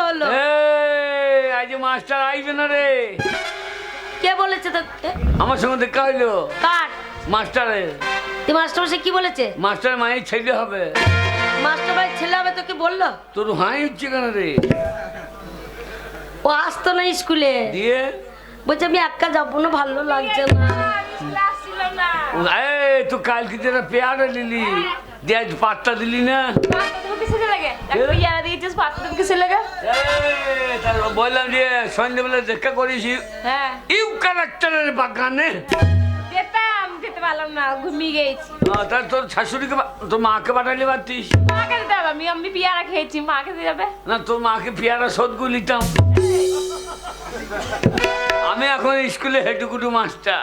হলো? আজ মাস্টার আইবে না রে। কে বলেছে তোকে? আমার সঙ্গে দেখা হইলো। কার? মাস্টারের। তুই মাস্টার মশাই কি বলেছে? মাস্টার মায়ের ছেলে হবে। মাস্টার ভাই ছেলে হবে তোকে বললো? তোর হাই হচ্ছে কেন রে? ও আসতো না স্কুলে, দিয়ে বলছে আমি একা যাবো না, ভালো লাগছে না। তুই কালকে যেটা পেয়ারা নিলি দিয়ে আজ পাত্তা দিলি না। বললাম যে সন্ধ্যেবেলা দেখা করেছি ইউ ক্যারেক্টারের বাগানে। যেতে পারলাম না, ঘুমিয়ে গেছি। তাহলে তোর শাশুড়িকে তোর মাকে পাঠাইলে পারতিস। মাকে দিতে হবে, আমি পেয়ারা খেয়েছি, মাকে দিয়ে যাবে না, তোর মাকে পেয়ারা শোধগুলো নিতাম। আমি এখন স্কুলে হেটুকুটু মাস্টার।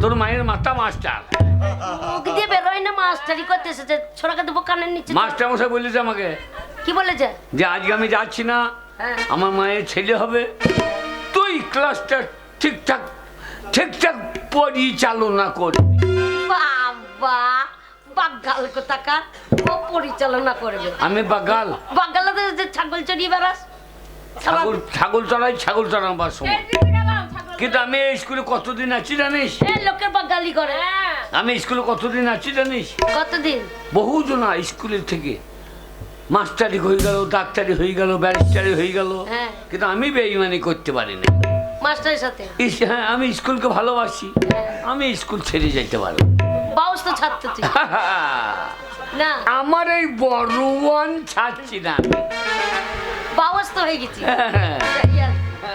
তোর মায়ের মাথা মাস্টার। মুখ দিয়ে বেরোয় না, মাস্টারি করতে এসেছে। ছোড়াকে দেবো কানের নিচে। মাস্টার মশাই বলেছে আমাকে। কি বলেছে? যে আজকে আমি যাচ্ছি না, হ্যাঁ। আমার মায়ের ছেলে হবে, তুই ক্লাসটা ঠিকঠাক ঠিকঠাক পরিচালনা করবি। বাবা, বাগাল কোথাকার, ও পরিচালনা করবে। আমি বাগাল? বাগালাতে যে ছাগল চড়িয়ে বেড়াস। ছাগল চড়াই, ছাগল চড়াবার সময়। কিন্তু আমি এই স্কুলে কতদিন আছি জানিস? লোকের বাগালি করে। আমি স্কুলে কতদিন আছি জানিস? কতদিন? বহুজনা স্কুলের থেকে মাস্টারি হয়ে গেল, ডাক্তারি হয়ে গেল, ব্যারিস্টারি হয়ে গেল, কিন্তু আমি বেইমানি করতে পারি না মাস্টারের সাথে। হ্যাঁ, আমি স্কুলকে ভালোবাসি, আমি স্কুল ছেড়ে যেতে পারো। বাউস তো ছাড়তে তুই না। আমার এই বড়ুয়ান ছাড়ছি না, বাউস তো হয়ে গেছি।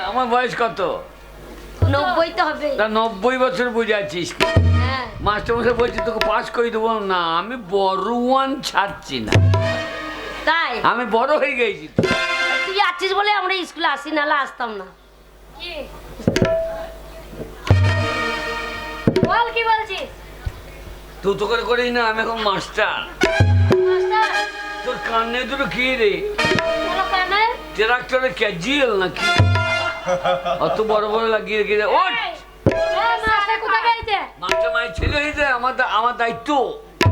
আমার বয়স কত? 90 তো হবে। 90 বছর বুঝে আছিস। মাস্টার মশাই বলছি তোকে পাস করে দেবো না, আমি বড়ুয়ান ছাড়ছি না। তাই আমি বড় হয়ে গেছি। তুই আছিস বলে আমরা স্কুলে আসি, নাহলে আসতাম না। বল কি বলছিস? তুই তো করে করিস না, আমি এখন মাস্টার। তোর কানে দুটো কি রে? ট্রাক্টরে ক্যাজিয়াল নাকি? অত বড় বড় লাগিয়ে রেখে দে। ওঠ! মাস্টার মায়ের ছেলে হয়েছে, আমার দায়িত্ব।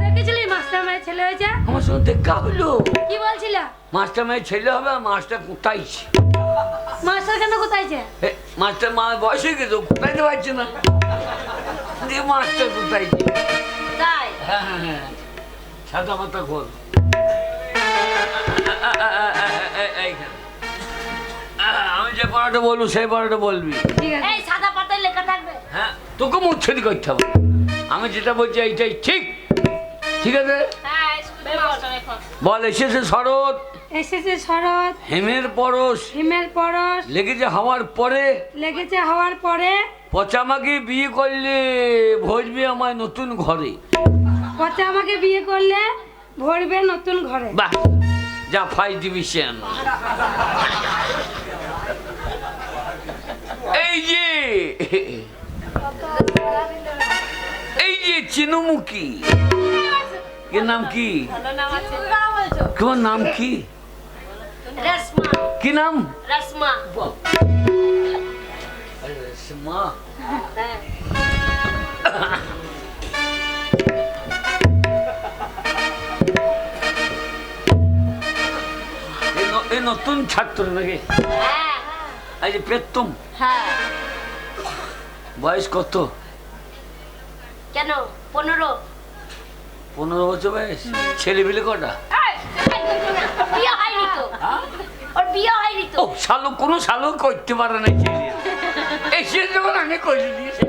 দেখেছিলি মাস্টার মায়ের ছেলে হয়েছে? আমার সঙ্গে দেখা হইলো। কি বলছিল? মাস্টার মায়ের ছেলে হবে, আর মাস্টার কোথাইছে? মাস্টার কেন কোথায়ছে? মাস্টার মা বয়স হয়ে গেছে, কোথাইতে পারছে না। দিয়ে মাস্টার কোথাইছে? তাই হ্যাঁ, ছাতা মাথা খোল। আমি যে পড়াটা বলবো সেই পড়াটা বলবি। এই সাদা পাতায় লেখা থাকবে। হ্যাঁ, তোকে মুচ্ছুরি করতে হবে। আমি যেটা বলছি এইটাই ঠিক, ঠিক আছে? বল, এসেছে শরৎ, এসেছে শরৎ, হেমের পরশ, হিমের পরশ, লেগেছে হাওয়ার পরে, লেগেছে হওয়ার পরে, পচামাকে বিয়ে করলে ভজবে আমায় নতুন ঘরে। পচা আমাকে বিয়ে করলে ভরবে নতুন ঘরে। বাহ, যা 5 ডিভিশন। এই যে চিনুমুখী, এর নাম কি? তোমার নাম কি? রেশমা। কি নাম? রেশমা। রেশমা। এই নতুন ছাত্র নাকি? এই যে প্রথম। হ্যাঁ। বয়স কত? কেন? 15। 15 বছর বয়স। ছেলে বিলে কটা? বিয়ে হয়নি তো। ওর বিয়ে হয়নি তো। ও শালো, কোনো শালো করতে পারে না ছেলে। এসে যখন আমি করে দিয়েছি।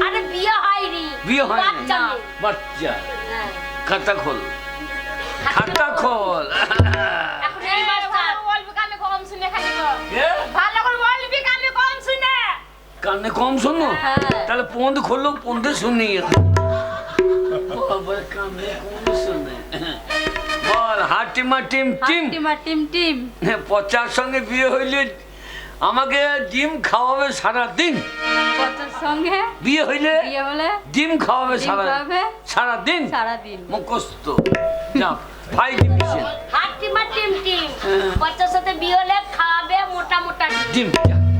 আরে বিয়ে হয়নি। বিয়ে হয়নি? বাচ্চা নেই। বাচ্চা। খাতা খোল, খাতা খোল। এখন এই মাস্টার বলবি কানে কম শুনে খালি এ? ভালো করে বলবি কানে কম শুনে। কানে কম শোনো? হ্যাঁ। তাহলে পন্দ খুললো, পন্দে শুনি। কানে কম শুনে। বল, হাটিমা টিম টিম। Team team. পচার সঙ্গে বিয়ে হইলে আমাকে ডিম খাওয়াবে সারাদিন। পচার সঙ্গে বিয়ে হইলে বিয়ে হলে ডিম খাওয়াবে সারাদিন। সারাদিন মুখস্থ। যা 5 ডিভিশন। হাটিমা team team. বাচ্চার সাথে বিয়ে হলে খাবে মোটা মোটা ডিম।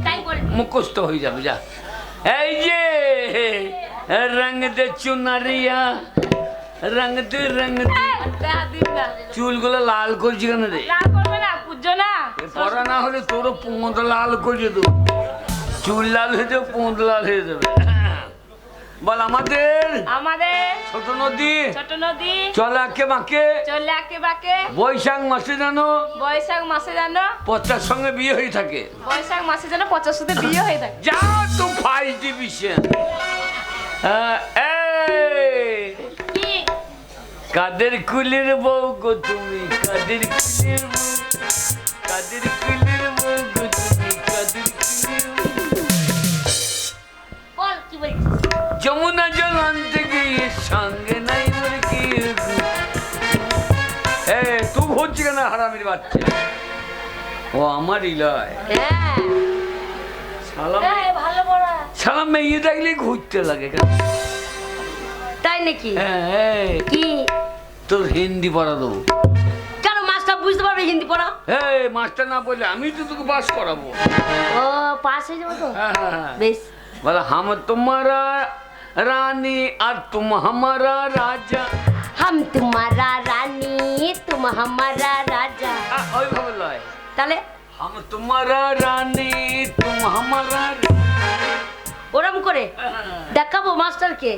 তাই বলবি। মুখস্থ হয়ে যাবে। যা। এই যে রঙ দে চুনারিয়া, রঙ দে মাথায় হাত দিন না। চুলগুলো লাল করছি কেন রে? রাগ করবে না, পুজো না। এ পড়া না হলে তোরও পোঁদ লাল করে দেবো। চুল লাল হয়ে যাবে, পোঁদ লাল হয়ে যাবে। বল আমাদের ছোট নদী চলে আঁকে বাঁকে বৈশাখ মাসে জানো পচার সঙ্গে বিয়ে হয়ে থাকে। যা তো ফার্স্ট ডিভিশন। কাদের কুলের বউ গো তুমি, কাদের কুলের বউ, কাদের কুলের বউ গো তুমি, কাদের কুলের বউ। বল কি বলছিস? যমুনা জল আনতে গিয়ে সঙ্গে নাই মোর কি। তুই হচ্ছে কেন হারামির বাচ্চা? ও আমারই লয়। হ্যাঁ ভালো পড়া। সালাম মেয়ে দেখলে ঘুরতে লাগে কেন? তাই নাকি? কি তোর হিন্দি পড়া দেবো কেন? মাস্টার বুঝতে পারবে হিন্দি পড়া? মাস্টার না বললে আমি তো তোকে পাস করাবো। ও পাস হয়ে যাবো তো? হ্যাঁ বেশ। বলে হাম তোমারা রানী আর তুম হামারা রাজা। हम तुम्हारा रानी तुम हमारा राजा। ওইভাবে লয়। তাহলে হাম তোমারা রানী তুম হামারা। ওরম করে দেখাবো মাস্টারকে?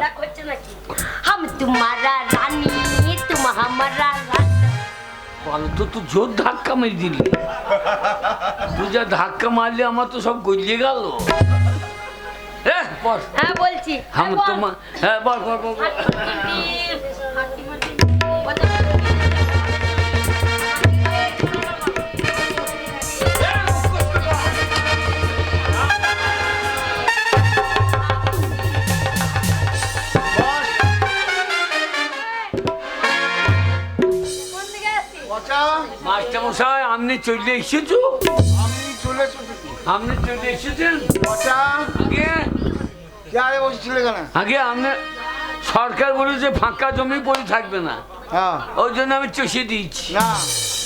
দেখ হচ্ছে নাকি? हम तुम्हारा रानी तुम हमारा राजा। বলো তো তুই জোর ধাক্কা মেরে দিলি। তুই যা ধাক্কা মারলি আমার তো সব গলিয়ে গেল। হ্যাঁ বলছি। হাম তোমার বল বল বল। মাস্টার মশাই আপনি চলে এসেছো? আমি চলে এসেছি। আপনি চলে এসেছেন? আগে বসেছিলে কেন? আগে আপনি সরকার বলেছে ফাঁকা জমি পড়ে থাকবে না, হ্যাঁ ওই জন্য আমি চষে দিয়েছি। না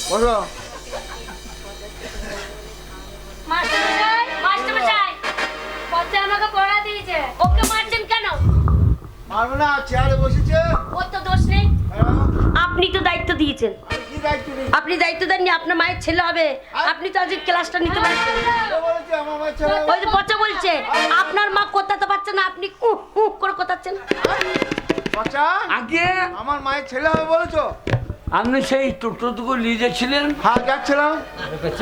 বসো। আমাকে পড়া দিয়েছে, ওকে মারছেন কেন? মারবে না, চেয়ারে বসেছে। ওর তো দোষ নেই। হ্যাঁ। আপনি তো দায়িত্ব দিয়েছেন। কি দায়িত্ব দিয়েছি? আপনি দায়িত্ব দেননি, আপনার মায়ের ছেলে হবে। আপনি তো আজকে ক্লাসটা নিতে পারছেন। কে বলেছে আমার মায়ের ছেলে? ওই যে পচা বলছে আপনার মা কোথাতে পারছে না, আপনি করে কোথাচ্ছেন। বাচ্চা আগে আমার মায়ের ছেলে হবে বলেছো? আপনি সেই টোটোটুকু নিয়ে যাচ্ছিলেন, হ্যাঁ যাচ্ছিলাম।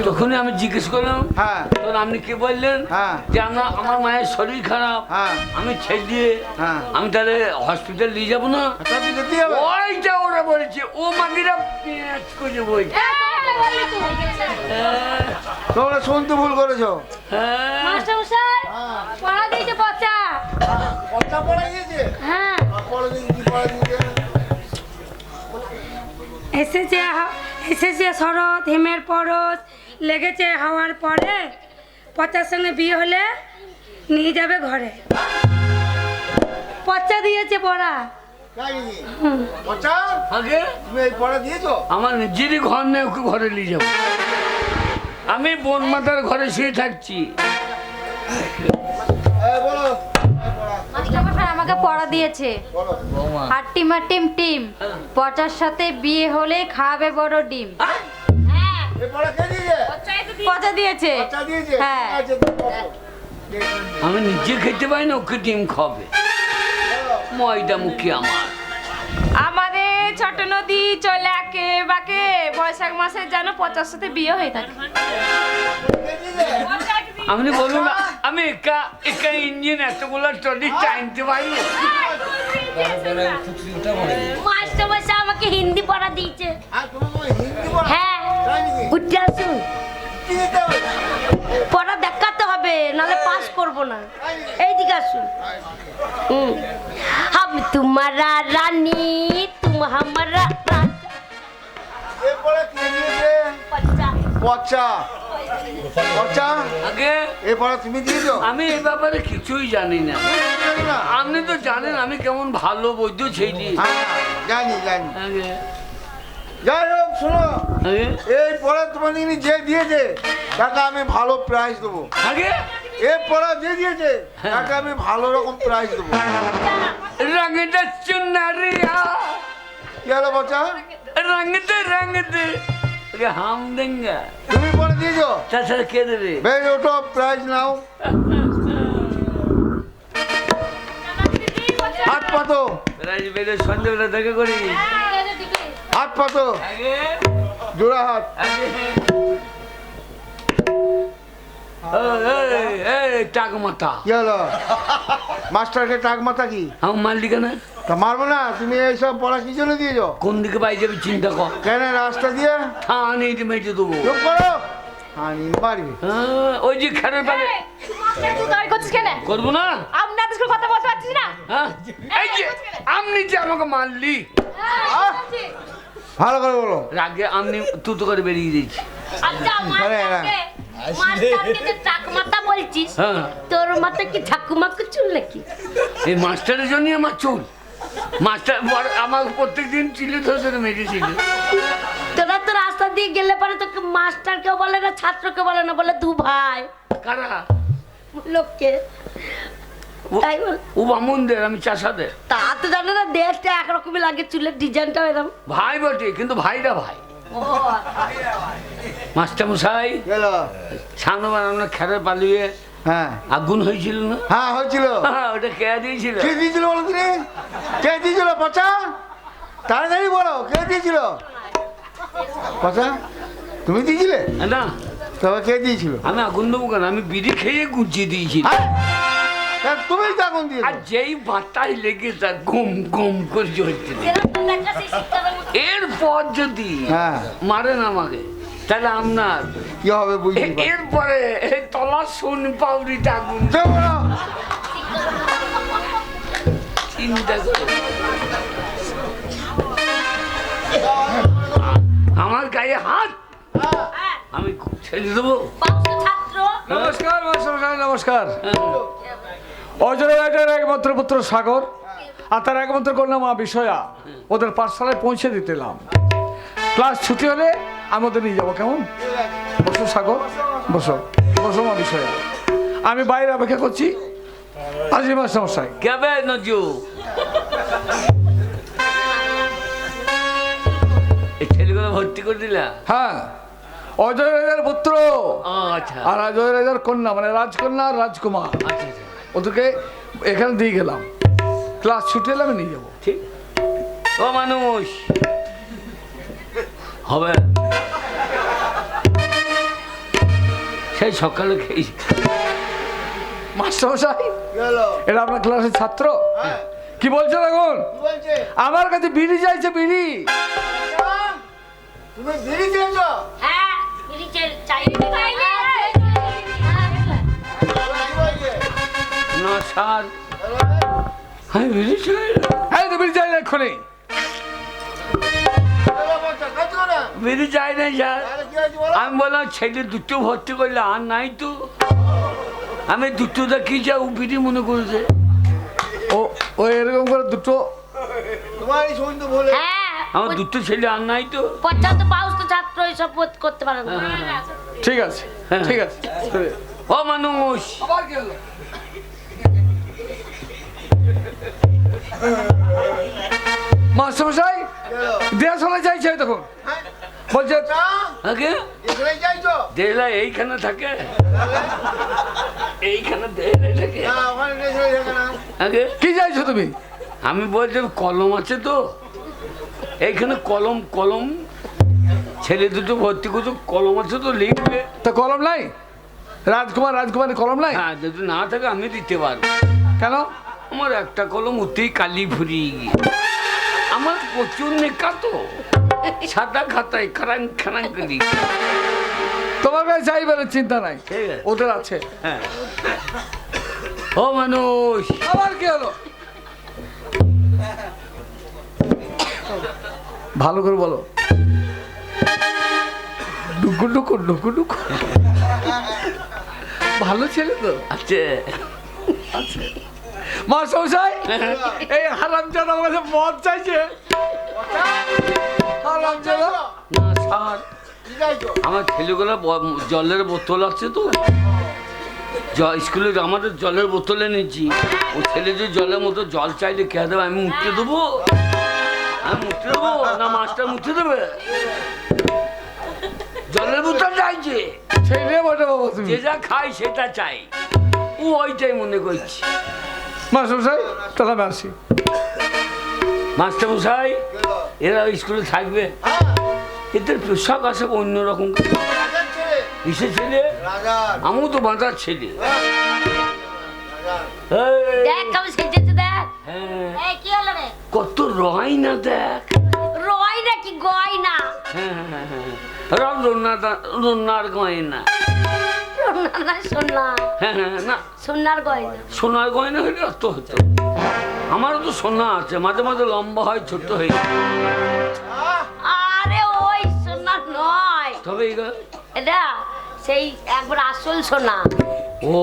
তখনই আমি জিজ্ঞেস করলাম হ্যাঁ তখন আপনি কি বললেন হ্যাঁ যে আমার মায়ের শরীর খারাপ, হ্যাঁ আমি ছেড়ে দিয়ে হ্যাঁ আমি তাহলে হসপিটাল নিয়ে যাবো না? তাতে যেতে হবে। ওইটা ওরা বলেছে, ও মাগিরা পেঁয়াজ করে বই। তোমরা শুনতে ভুল করেছো। হ্যাঁ মাস্টারমশাই পড়া দিয়েছে পচা। কথা পড়া গিয়েছে? হ্যাঁ পড়া দিয়েছে, কি পড়া দিয়েছে? এসেছে শরৎ হিমের পরশ, লেগেছে হওয়ার পরে পচার সঙ্গে বিয়ে হলে নিয়ে যাবে ঘরে। পচা দিয়েছে পড়া। তাই নাকি? বাচ্চা আগে তুমি এই পড়া দিয়েছো? আমার নিজেরই ঘর নেই, ওকে ঘরে নিয়ে যাবো। আমি বোন মাতার ঘরে শুয়ে থাকছি। বলো মাস্টারমশাই আমাকে পড়া দিয়েছে। বলো হাট্টিমা টিম টিম, পচার সাথে বিয়ে হলে খাবে বড় ডিম। এই পড়া কে দিয়েছে? পচা দিয়েছে। বাচ্চা দিয়েছে? হ্যাঁ। আচ্ছা, তুমি বসো। আমি নিজে খেতে পারি না, ওকে ডিম খাবে। ময়দা মুখী আমার। আমাদের ছোট নদী চলে আঁকে বাঁকে বৈশাখ মাসে যেন পচার সাথে বিয়ে হয়ে থাকে। কে দিয়েছে? আপনি বলুন আমি একা একা ইঞ্জিন এতগুলো ট্রলি টাইনতে পারি? মাস্টারমশাই আমাকে হিন্দি পড়া দিয়েছে। আর তুমি বলো হিন্দি পড়া? হ্যাঁ তাই নাকি? উঠে আসুন, কি দিতে হবে? পড়া দেখাতে হবে, নাহলে পাস করব না। এইদিকে আসুন। हम तुम्हारा रानी तुम हमारा राजा। এই পড়া কে দিয়েছে? পচা বাচ্চা বাচ্চা আগে এই পড়া তুমি দিয়েছো? আমি এই ব্যাপারে কিছুই জানি না। জানি না। আপনি তো জানেন আমি কেমন ভালো বৈদ্য ছেলে। হ্যাঁ জানি জানি। আগে যাই হোক শোনো, আগে এই পড়া তোমার যে দিয়েছে তাকে আমি ভালো প্রাইজ দেবো। আগে এই পড়া যে দিয়েছে তাকে আমি ভালো রকম প্রাইজ দেবো। রঙটা চুনারিয়া কি হলো বাচ্চা? रंग दे अरे हम देंगे তুমি পরে দিয়েছো? তাছাড়া কে দেবে? বেশ ওটো প্রাইজ নাও। হাত পাতো, রাজ বেরে সন্ধ্যেবেলা দেখা করি হাত পাতো, আগে জোড়া হাত। আগে টাক মাথা কি হলো? মাস্টারকে টাক মাথা কি? আমার মালিক না তা মারবো না। তুমি এইসব পড়া কি জন্য দিয়েছো? কোন দিকে পাই যাবে চিন্তা কর কেন রাস্তা দিয়ে? হ্যাঁ নেই মেটে দেবো চুপ করো। হানি মারবি। ওই যে খেলার পাবে করবো না হ্যাঁ এই যে আপনি যে আমাকে মারলি আহ! ভালো করে বলো। রাগে আপনি তুতো করে বেরিয়ে দিয়েছি আচ্ছা আরে, মাস্টারকে যে চাকমাতা বলছিস হ্যাঁ তোর মাথায় কি ঠাকুমাকে চুল নাকি? এই মাস্টারের জন্য আমার চুল মাস্টার আমার প্রত্যেকদিন চিলে ধরে ধরে মেরেছিল তোরা তো রাস্তা দিয়ে গেলে পরে তোকে মাস্টার কেউ বলে না ছাত্রকে বলে না, বলে দু ভাই কারা লোককে তাই বল। ও বামুনদের আমি চাষাদের তা তো জানো না, দেখতে একরকমই লাগে, চুলের ডিজাইনটাও এরকম। ভাই বটে কিন্তু ভাইরা ভাই মাস্টার মশাই গেলো। সামনে আমরা খেলে পালিয়ে হ্যাঁ আগুন হয়েছিল না হ্যাঁ হয়েছিল। ওটা কে দিয়েছিল কে দিয়েছিল বলো তুমি? কে দিয়েছিল পচা? তাড়াতাড়ি বলো কে দিয়েছিল? পচা তুমি দিয়েছিলে? না তবে কে দিয়েছিল? আমি আগুন দেবো কেন আমি বিড়ি খেয়ে গুছিয়ে দিয়েছি হ্যাঁ? তা তুমি তো আগুন আর দিয়েছো। যেই বাতায় লেগে তা গম গম করে জ্বলছে এরপর যদি হ্যাঁ মারেন আমাকে তাহলে আপনার কি হবে বুঝলি? এরপরে এই তলা সোন পাউরিটা আগুন চিন্তা করে আমার গায়ে হাত আমি ছেড়ে দেবো ছাত্র নমস্কার মহাশয়, নমস্কার। অজয় রাজার একমাত্র পুত্র সাগর আর তার একমাত্র কন্যা মা বিষয়া ওদের পাঠশালায় পৌঁছে দিতে এলাম। ক্লাস ছুটি হলে আমি ওদের নিয়ে যাবো, কেমন? বসো সাগর, বসো বসো মা বিষয়া। আমি বাইরে অপেক্ষা করছি। আজি মাস্টার মশাই। কেবে নজু এই ছেলেগুলো ভর্তি করে দিলা? হ্যাঁ, অজয় রাজার পুত্র আচ্ছা আর অজয় রাজার কন্যা মানে রাজকন্যা আর রাজকুমার আচ্ছা আচ্ছা ওদেরকে এখানে দিয়ে গেলাম। ক্লাস ছুটি হলে আমি নিয়ে যাবো। ঠিক ও মানুষ হবে সেই সকালে খেয়েছি মাস্টার মশাই, গেলো। এটা আপনার ক্লাসের ছাত্র? কি বলছেন এখন? কি বলছে? আমার কাছে বিড়ি চাইছে, বিড়ি। তুমি বিড়ি দিয়েছো? হ্যাঁ চাই কি বলছে? না স্যার আমি বেশি চাই না। এই তো বিড়ি চাই না এক্ষুনি। গেলো বাচ্চা, খাচ্ছো না? বেশি চাই না স্যার তাহলে কি হয়েছে বলো? আমি বললাম ছেলে দুটো ভর্তি করলে আর নাই তো আমি দুটো দেখি যা উপিটি মনে করেছে ও ও এরকম করে দুটো। তোমার এই সৌন্দর্য বলে হ্যাঁ আমার দুটো ছেলে আর নাই তো পঞ্চায়েত পাউস তো ছাত্র এইসব করতে পারে না। ঠিক আছে, ঠিক আছে। ও মানুষ আবার কি হলো? মাস্টার মশাই গেলো। দেশালা চাইছে তখন হ্যাঁ? বলছে চা? আগে এখানে চাইছো? দেলা এইখানে থাকে এইখানে দেলা থাকে না, ওখানে দেশে থাকে না। আগে কি চাইছো তুমি? আমি বলছি কলম আছে তো এইখানে কলম কলম ছেলে দুটো ভর্তি করছো কলম আছে তো লিখবে তা কলম নাই? রাজকুমার রাজকুমারের কলম নাই? হ্যাঁ যদি না থাকে আমি দিতে পারবো কেন? আমার একটা কলম ওতেই কালি ফুরিয়ে গিয়ে আমার প্রচুর নেকা তো সাদা খাতায় খারাং খারাং করি তোমার কাছে চাইবে না, চিন্তা নাই, ঠিক আছে। ওদের আছে। হ্যাঁ ও মানুষ আবার কি হলো? ভালো করে বলো। ডুকু ডুকু ডুকু ডুকু। ভালো ছেলে তো। আছে মাস্টার মশাই, এই হারামজাদা আমার কাছে মদ চাইছে। হারামজাদা। না স্যার কি চাইছো? আমার ছেলেগুলো জলের বোতল আছে তো স্কুলে আমাদের জলের বোতল এনেছি ও ছেলে যদি জলের মতো জল চাইলে কে দেবে আমি উঠতে দেবো আমি মুছে দেবো না মাস্টার মুছে দেবে? জলের বোতল চাইছে, সেই নিয়ে বটে বাবা তুমি। যে যা খাই সেটা চাই, ও ওইটাই মনে করছি। মাস্টারমশাই তাহলে আমি আসি। মাস্টার মশাই এরা স্কুলে থাকবে, এদের পোশাক আশাক অন্যরকম। রাজার ছেলে, কিসের ছেলে? রাজার। আমিও তো বাঁচার ছেলে। রাজার। এই, দেখ কেমন সেজেছে দেখ। হ্যাঁ, এই কি হলো রে? কত রয় না দেখ। রয় না কি গয় না? রন্নার গয়না। না সোনা, হ্যাঁ না, সোনার গয় না। সোনার গয়না হলে অত হতো। আমারও তো সোনা আছে, মাঝে মাঝে লম্বা হয়, ছোট হয়ে যায়। আরে ওই সোনা নয়, তবে এটা সেই একবার আসল সোনা। ও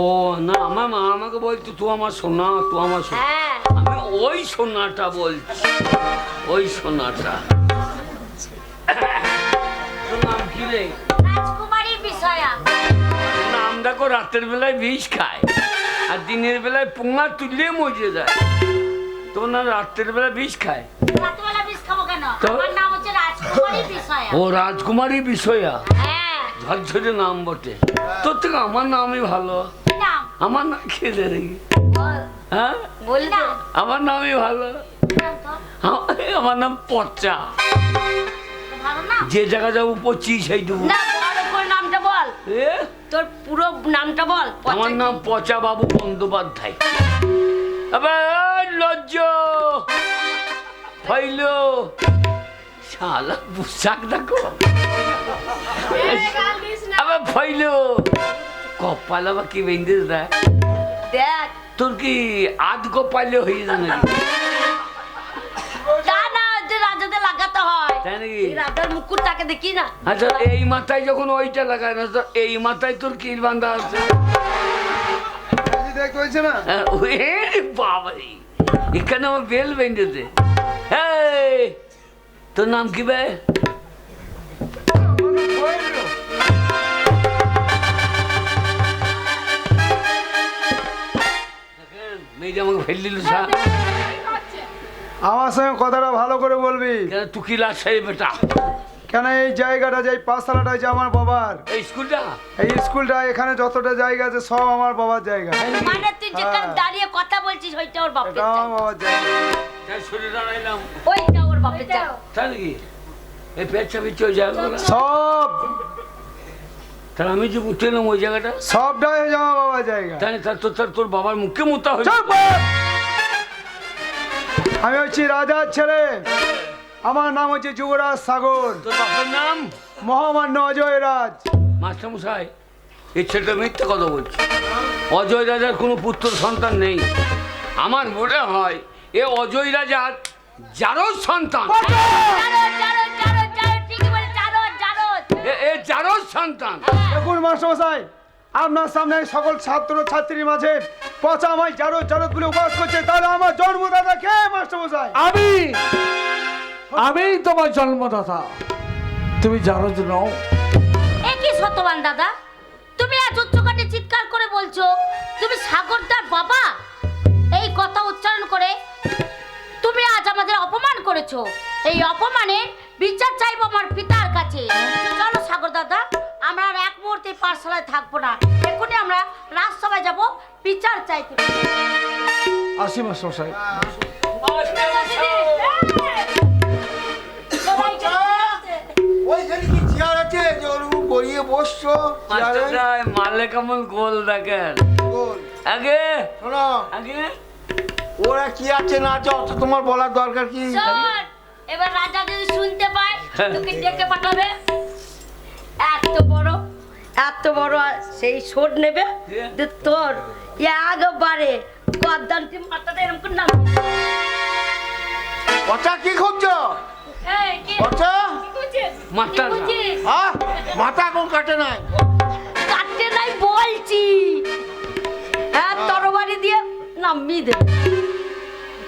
না, আমার মা আমাকে বলতো তুই আমার সোনা, তুই আমার সোনা। হ্যাঁ আমি ওই সোনাটা বলছি, ওই সোনাটা। তোর নাম কি রে? রাজকুমারী বিষয়া। নাম দেখো, রাতের বেলায় বিষ খায় আর দিনের বেলায় পোঙা তুললে মজে যায়। তোর না রাতের বেলা বিষ খায়? রাতবেলা বিষ খাবো কেন? তো? আমার নাম হচ্ছে রাজকুমারী বিষয়া। ও রাজকুমারী বিষয়া, হ্যাঁ ঝরঝরে নাম বটে। তোর থেকে আমার নামই ভালো। কি নাম? আমার নাম খেলে রে, বল হ্যাঁ বল না। আমার নামই ভালো। নাম তো? আমার নাম পচা। ভালো না? যে জায়গা যাবো পচি সেই দেবো। না বড় করে নামটা বল, এ, তোর পুরো নামটা বল। আমার নাম পচা বাবু বন্দ্যোপাধ্যায়। আবার লজ্জ ফাইল শালা পোশাক দেখো, আবার ফাইল কপাল আবার কি বেঁধে দেয়। দেখ তোর কি আধ কপালে হয়ে যাবে নাকি? তা না, যে রাজাদের লাগাতে হয়। তাই নাকি? এই রাজার মুকুটটাকে দেখি না। আচ্ছা এই মাথায় যখন ওইটা লাগায় না, তো এই মাথায় তোর কি বান্ধা আছে? দেখতে হয়েছে না? বাবারি, এখানে আমার বেল বেঁধেছে। এই, তোর নাম কি বে? মেয়েটা আমাকে ফেল দিল। আমার সঙ্গে কথাটা ভালো করে বলবি। তুই কি লাশ সেই বেটা? কেন এই জায়গাটা যে পাঁচতলাটা যে আমার বাবার, এই স্কুলটা এই স্কুলটা, এখানে যতটা জায়গা আছে সব আমার বাবার জায়গা। মানে তুই যেখানে দাঁড়িয়ে কথা বলছিস ওইটা ওর বাপের এটা জায়গা। আমার বাবার জায়গা। তাই সরে দাঁড়াইলাম, ওইটা ওর বাপের জায়গা। তাই নাকি? এই পেঁচা পিচ্ছে ওই জায়গাগুলো, সব তাহলে আমি যে উঠে এলাম ওই জায়গাটা, সবটাই হচ্ছে আমার বাবার জায়গা। তাই তার তোর বাবার মুখে মুতা হয়েছে। চুপ! আমি হচ্ছি রাজার ছেলে, আমার নাম হচ্ছে যুবরাজ সাগর, তোর বাবার নাম? মহামান্য অজয় রাজ। মাস্টার মশাই, এই ছেলেটা মিথ্যে কথা বলছে। অজয় রাজার কোনো পুত্র সন্তান নেই। আমার মনে হয় এ অজয় রাজার জারদ সন্তান। ঠিকই বলে, জারদ। এ জারদ সন্তান। দেখুন মাস্টারমশাই, আপনার সামনে এই সকল ছাত্র ছাত্রীর মাঝে পচা আমায় জারদ জারদ বলে উপবাস করছে, তাহলে আমার জন্মদাতা কে মাস্টারমশাই? আমি তোমার জন্মদাতা, তুমি জানো যে নও? এ কি সত্যবান দাদা, তুমি এত উচ্চকাটে চিৎকার করে বলছো তুমি সাগরদার বাবা? এই কথা উচ্চারণ করে তুমি আজ আমাদের অপমান করেছো। এই অপমানের বিচার চাইবো আমার পিতার কাছে। চলো সাগর দাদা, আমরা আর এক মুহূর্তে পাঠশালায় থাকবো না, এখনই আমরা রাজসভায় যাব বিচার চাইতে। আসি মাস্টারমশাই। ওইখানে কি চেয়ার আছে যে ওর উপর গড়িয়ে বসছো? চেয়ারে? মাস্টারমশাই, মারলে কেমন গোল দেখেন। গোল। আগে শোনো, আগে ওরা কি আছে না আছে অত তোমার বলার দরকার কি? শোন, এবার রাজা যদি শুনতে পায় তোকে ডেকে পাঠাবে। এত বড় সেই সোট নেবে যে তোর একবারে গদ্দানটি মাথাটা এরকম করে নাম। কথা কি খুঁজছো? এই কি কথা? কি করছিস? মাস্টার কি করছিস? মাথা কোন কাটে নাই? কাটতে নাই বলছি। হ্যাঁ, তরবারি দিয়ে নামিয়ে দে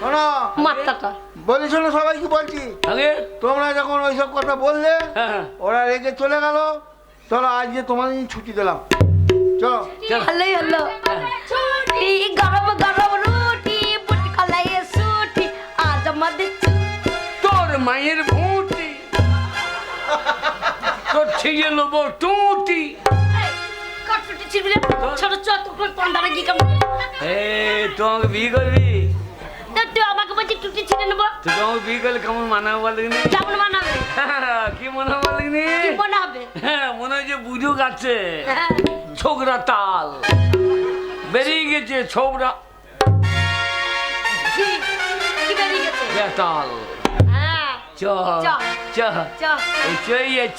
শোনো, মাথাটা। বলি শোনো, সবাই কি বলছি, আগে তোমরা যখন ওইসব কথা বললে হ্যাঁ, ওরা রেগে চলে গেল। চলো আজকে তোমাদের ছুটি দিলাম, চলো। ভালোই হলো। ছুটি গরম গরম রুটি পুটি কলাই সুটি আজ আমাদের তোর মায়ের ভূতি তোর ছিঁড়ে নেবো টুটি। কাটপিটি ছিড়বি না, ছোট ছোট তুই পান্ডারে কি কাম? তুই আমাকে বিয়ে করবি? তুই আমাকে বলছিস টুটি ছিঁড়ে নেবো? তুই তো আমাকে বিয়ে করলে কেমন মানাবে বলিনি? কেমন মানাবে? কি মনে বলিনি? কি বানাবে? মনে হয় যে বুঝুক আছে হ্যাঁ। ছোকরা তাল বেরিয়ে গেছে, ছোকরা কি কি বেরিয়ে গেছে? বেতাল। হ্যাঁ চ চ, চ চ।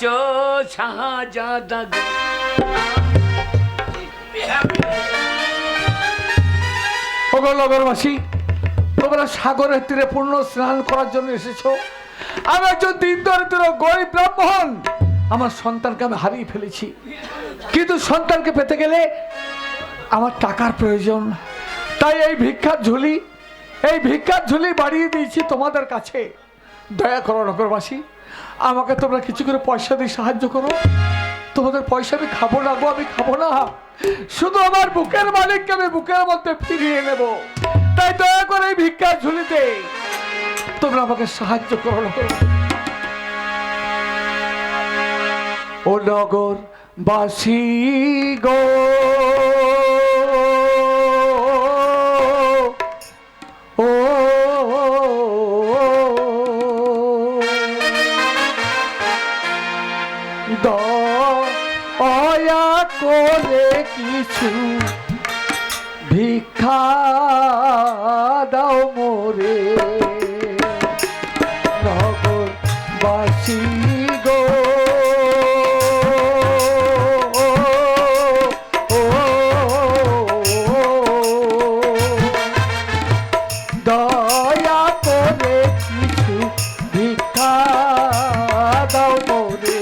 চো ছাহা জাদা গো। ওগো নগরবাসী, তোমরা সাগরের তীরে পূর্ণ স্নান করার জন্য এসেছো। আমি একজন দিন দরিদ্র গরিব ব্রাহ্মণ, আমার সন্তানকে আমি হারিয়ে ফেলেছি, কিন্তু সন্তানকে পেতে গেলে আমার টাকার প্রয়োজন। তাই এই ভিক্ষার ঝুলি বাড়িয়ে দিয়েছি তোমাদের কাছে। দয়া করো নগরবাসী, আমাকে তোমরা কিছু করে পয়সা দিয়ে সাহায্য করো। তোমাদের পয়সা আমি খাবো না গো, আমি খাবো না, শুধু আমার বুকের মালিককে আমি বুকের মধ্যে ফিরিয়ে নেব। তাই দয়া করে এই ভিক্ষার ঝুলিতে তোমরা আমাকে সাহায্য করো। ও নগরবাসী গো, ও দয়া করে কিছু ভিক্ষা দাও মোরে নগরবাসী গো, দয়া করে কিছু ভিক্ষা দাও মোরে।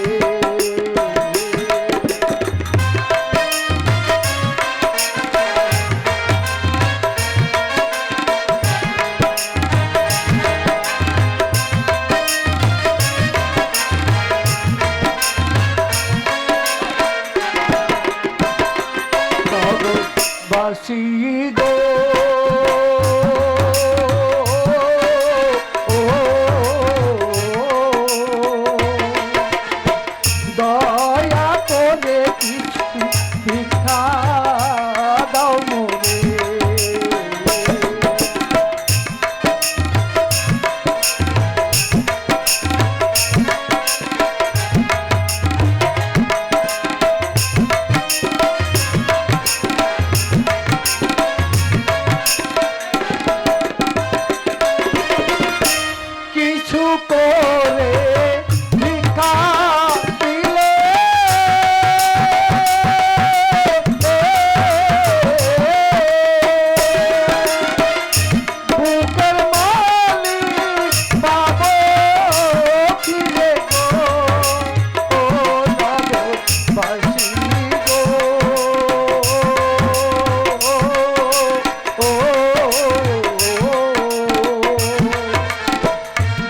নগরবাসী গো, দয়া করে কিছু ভিক্ষা দাও মোরে। কিছু করে ভিক্ষা দিলে বুকের মালিক পাবো ফিরে গো, ও নগরবাসী গো, ও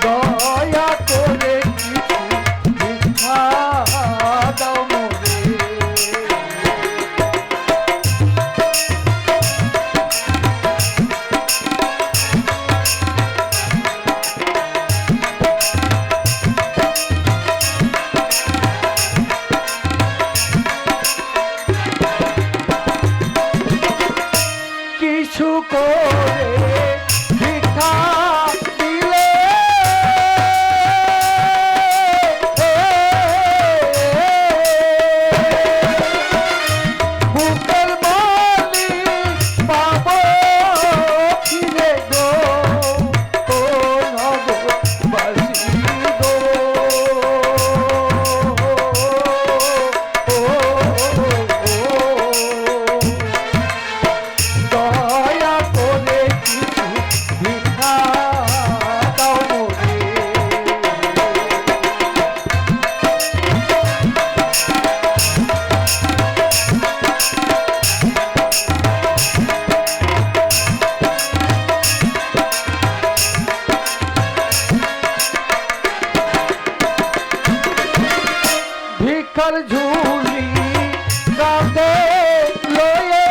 দয়া করে কিছু ভিক্ষা দাও মোরে। কিছু করে ভিক্ষা দিলে বুকের মালিক পাবো ফিরে গো, ও নগরবাসী গো, দয়া করে কিছু ভিক্ষা দাও মোরে। ভিক্ষার ঝুলি কাঁধে লয়ে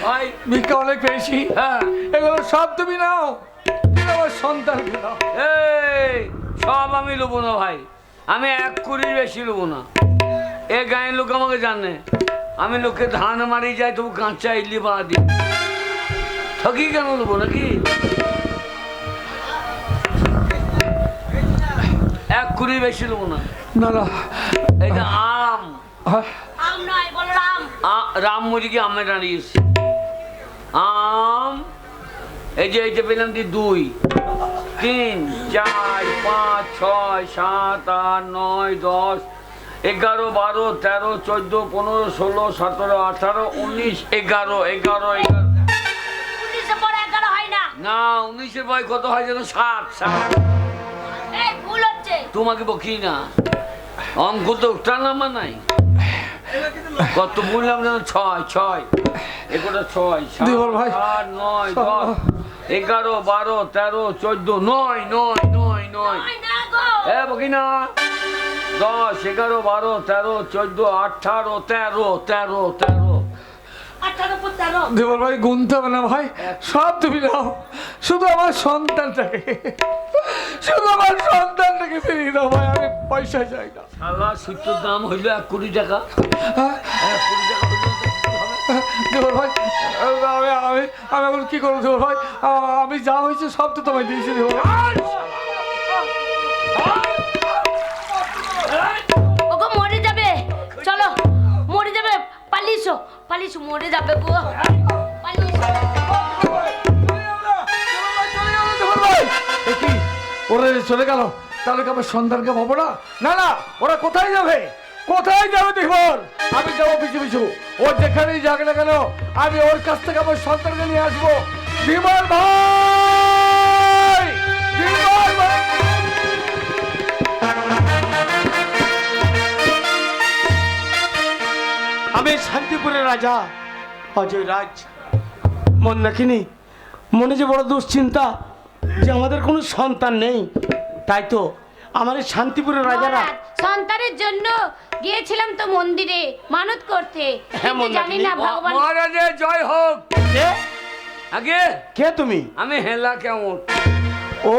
ভাই ভিক্ষা অনেক পেয়েছি, হ্যাঁ এগুলো সব তুমি নাও, কিন্তু আমার সন্তানকে দাও। এই সব আমি নেবো না ভাই, আমি 1 কোটির বেশি নেবো না। এ গায়ের লোক আমাকে জানে, আমি লোকে ধান মারি যাই তবু কাঁচা ইডলি বাড়া দিই। ঠকি কেন নেবো নাকি? 1 কোটির বেশি নেবো না। না না, এটা আম, হ্যাঁ, আম নয়, বলো রাম। রাম মুরগি আমে দাঁড়িয়েছে আম। এই যে পেলাম 2 3 4 5 6 7 8 9 10 11 12 13 14 15 16 17 18 19 11 11 11 পুলিশে পরে 11 হয় না। না 19-এর বয় কত হয় যেন 7 এই ভুল হচ্ছে। তোমাকে বকি না, অঙ্ক তো উঠার নামা নাই। কত বললাম যেন 6 6 এগুলো 6 দেওয়াল ভাই। 7 8 9 10 11 12 13 14 9 9 9 9 হয় না গো। এ বকি না 10 11 12 13 14 18 13 13 13 18 পর 13। দেবর ভাই গুনতে হবে না ভাই, সব তুমি নাও, শুধু আমার সন্তানটাকে, শুধু আমার সন্তানটাকে ফিরিয়ে দাও ভাই, আমি পয়সা চাই না। শালা সুতোর দাম হইল 1 কোটি টাকা। হ্যাঁ, 1 কোটি টাকা হইল তো হবে। দেবর ভাই, আমি আমি আমি এখন কি করবো দেবর ভাই? আমি যা হয়েছে সব তো তোমায় দিয়েছি দেবর ভাই। ওগো মরে যাবে, চলো মরে যাবে, পালিয়েছো পালিয়েছো, মরে যাবে গো, পালিয়েছো। দেবর ভাই, এ কি, ওরা যে চলে গেল, তাহলে কি আমার সন্তানকে পাবো না? না না, ওরা কোথায় যাবে? কোথায় যাবে দেবর? আমি যাবো পিছু পিছু, ও যেখানেই যাক না কেন, আমি ওর কাছ থেকে আমার সন্তানকে নিয়ে আসবো। বিমল ভাই, বিমল ভাই। আমি শান্তিপুরের রাজা অজয় রাজ। মন রাখিনি, মনে যে বড় দুশ্চিন্তা যে আমাদের কোনো সন্তান নেই, তাই তো আমার এই শান্তিপুরের রাজারা। মহারাজ, সন্তানের জন্য গিয়েছিলাম তো মন্দিরে মানত করতে, হ্যাঁ, কিন্তু জানি না ভগবান। মহারাজের জয় হোক। কে? আগে কে তুমি? আমি হেলা কেমন ও,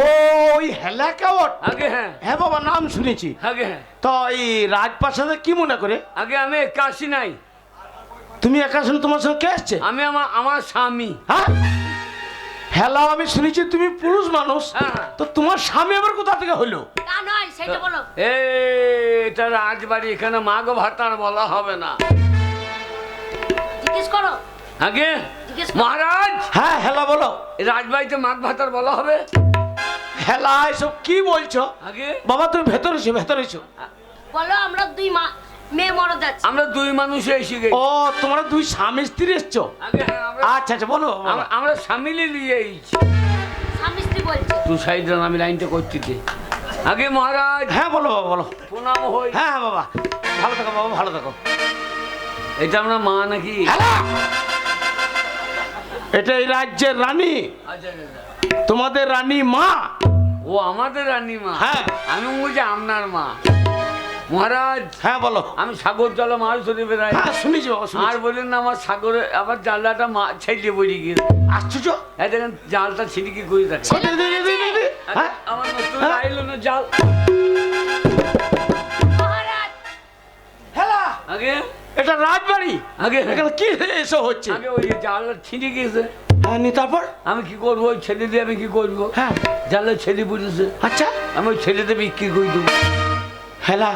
ওই হেলা কাওয়াট। আগে হ্যাঁ হ্যাঁ বাবা, নাম শুনেছি। আগে হ্যাঁ তো এই রাজপ্রাসাদে কি মনে করে আগে আমি কাশি নাই, তুমি একা শুনে তোমার সঙ্গে কে আসছে? আমি আমার স্বামী। হ্যাঁ, হেলা আমি শুনেছি তুমি পুরুষ মানুষ, হ্যাঁ। তো তোমার স্বামী আবার কোথা থেকে হলো? তা নয়, সেটা বলো। এটা রাজবাড়ি, এখানে মাগ ভাতার বলা হবে না। জিজ্ঞেস করো, আগে জিজ্ঞেস করো। মহারাজ, হ্যাঁ হেলা বলো। এই রাজবাড়িতে মাগ ভাতার বলা হবে? হেলা এসব কি বলছো? আগে বাবা তুমি ভেতরে এসো, ভেতরে এসো। বলো, আমরা 2 মেয়ে মরদ আছি। আমরা 2 মানুষ এসে গেছি। ও, তোমরা 2 স্বামী স্ত্রী এসছো? আগে হ্যাঁ, আচ্ছা আচ্ছা, বলো বাবা। আমরা স্বামীলি নিয়ে এসেছি। স্বামী স্ত্রী বলছে। তুই সাইড আমি লাইনটা করতেছি। আগে মহারাজ, হ্যাঁ বলো বাবা, বলো। প্রণাম হই। হ্যাঁ হ্যাঁ বাবা, ভালো থাকো বাবা, ভালো থাকো। এটা আমরা মা নাকি? হেলা! এটা এই রাজ্যের রানী, আচ্ছা, আচ্ছা। তোমাদের রানী মা। ও আমাদের রানী মা? হ্যাঁ। আমি বলছি আপনার মা। মহারাজ, হ্যাঁ বলো। আমি সাগর জলে মাছ ধরে বেড়াই। হ্যাঁ শুনেছি বাবা, আর শুনেছি। বলেন না আমার সাগরে আবার জালটা ছেড়ে পড়ে গিয়েছে। আশ্চর্য। এই দেখেন জালটা ছিটকি করে থাকে। দি, দি, দি, দি, দি। হ্যাঁ আমার নতুন হ্যাঁ। আইলো না জাল। মহারাজ, হেলা, আগে এটা রাজবাড়ি, আগে এখানে কি এসব হচ্ছে? আগে ওই জালটা ছিটে গিয়েছে। হ্যাঁ নি, তারপর? আমি কি করবো? ওই ছেলে দিয়ে আমি কি করবো? হ্যাঁ, জালে ছেলে পড়েছে, আচ্ছা। আমি ওই ছেলেতে বিক্রি করে দেবো। হেলা,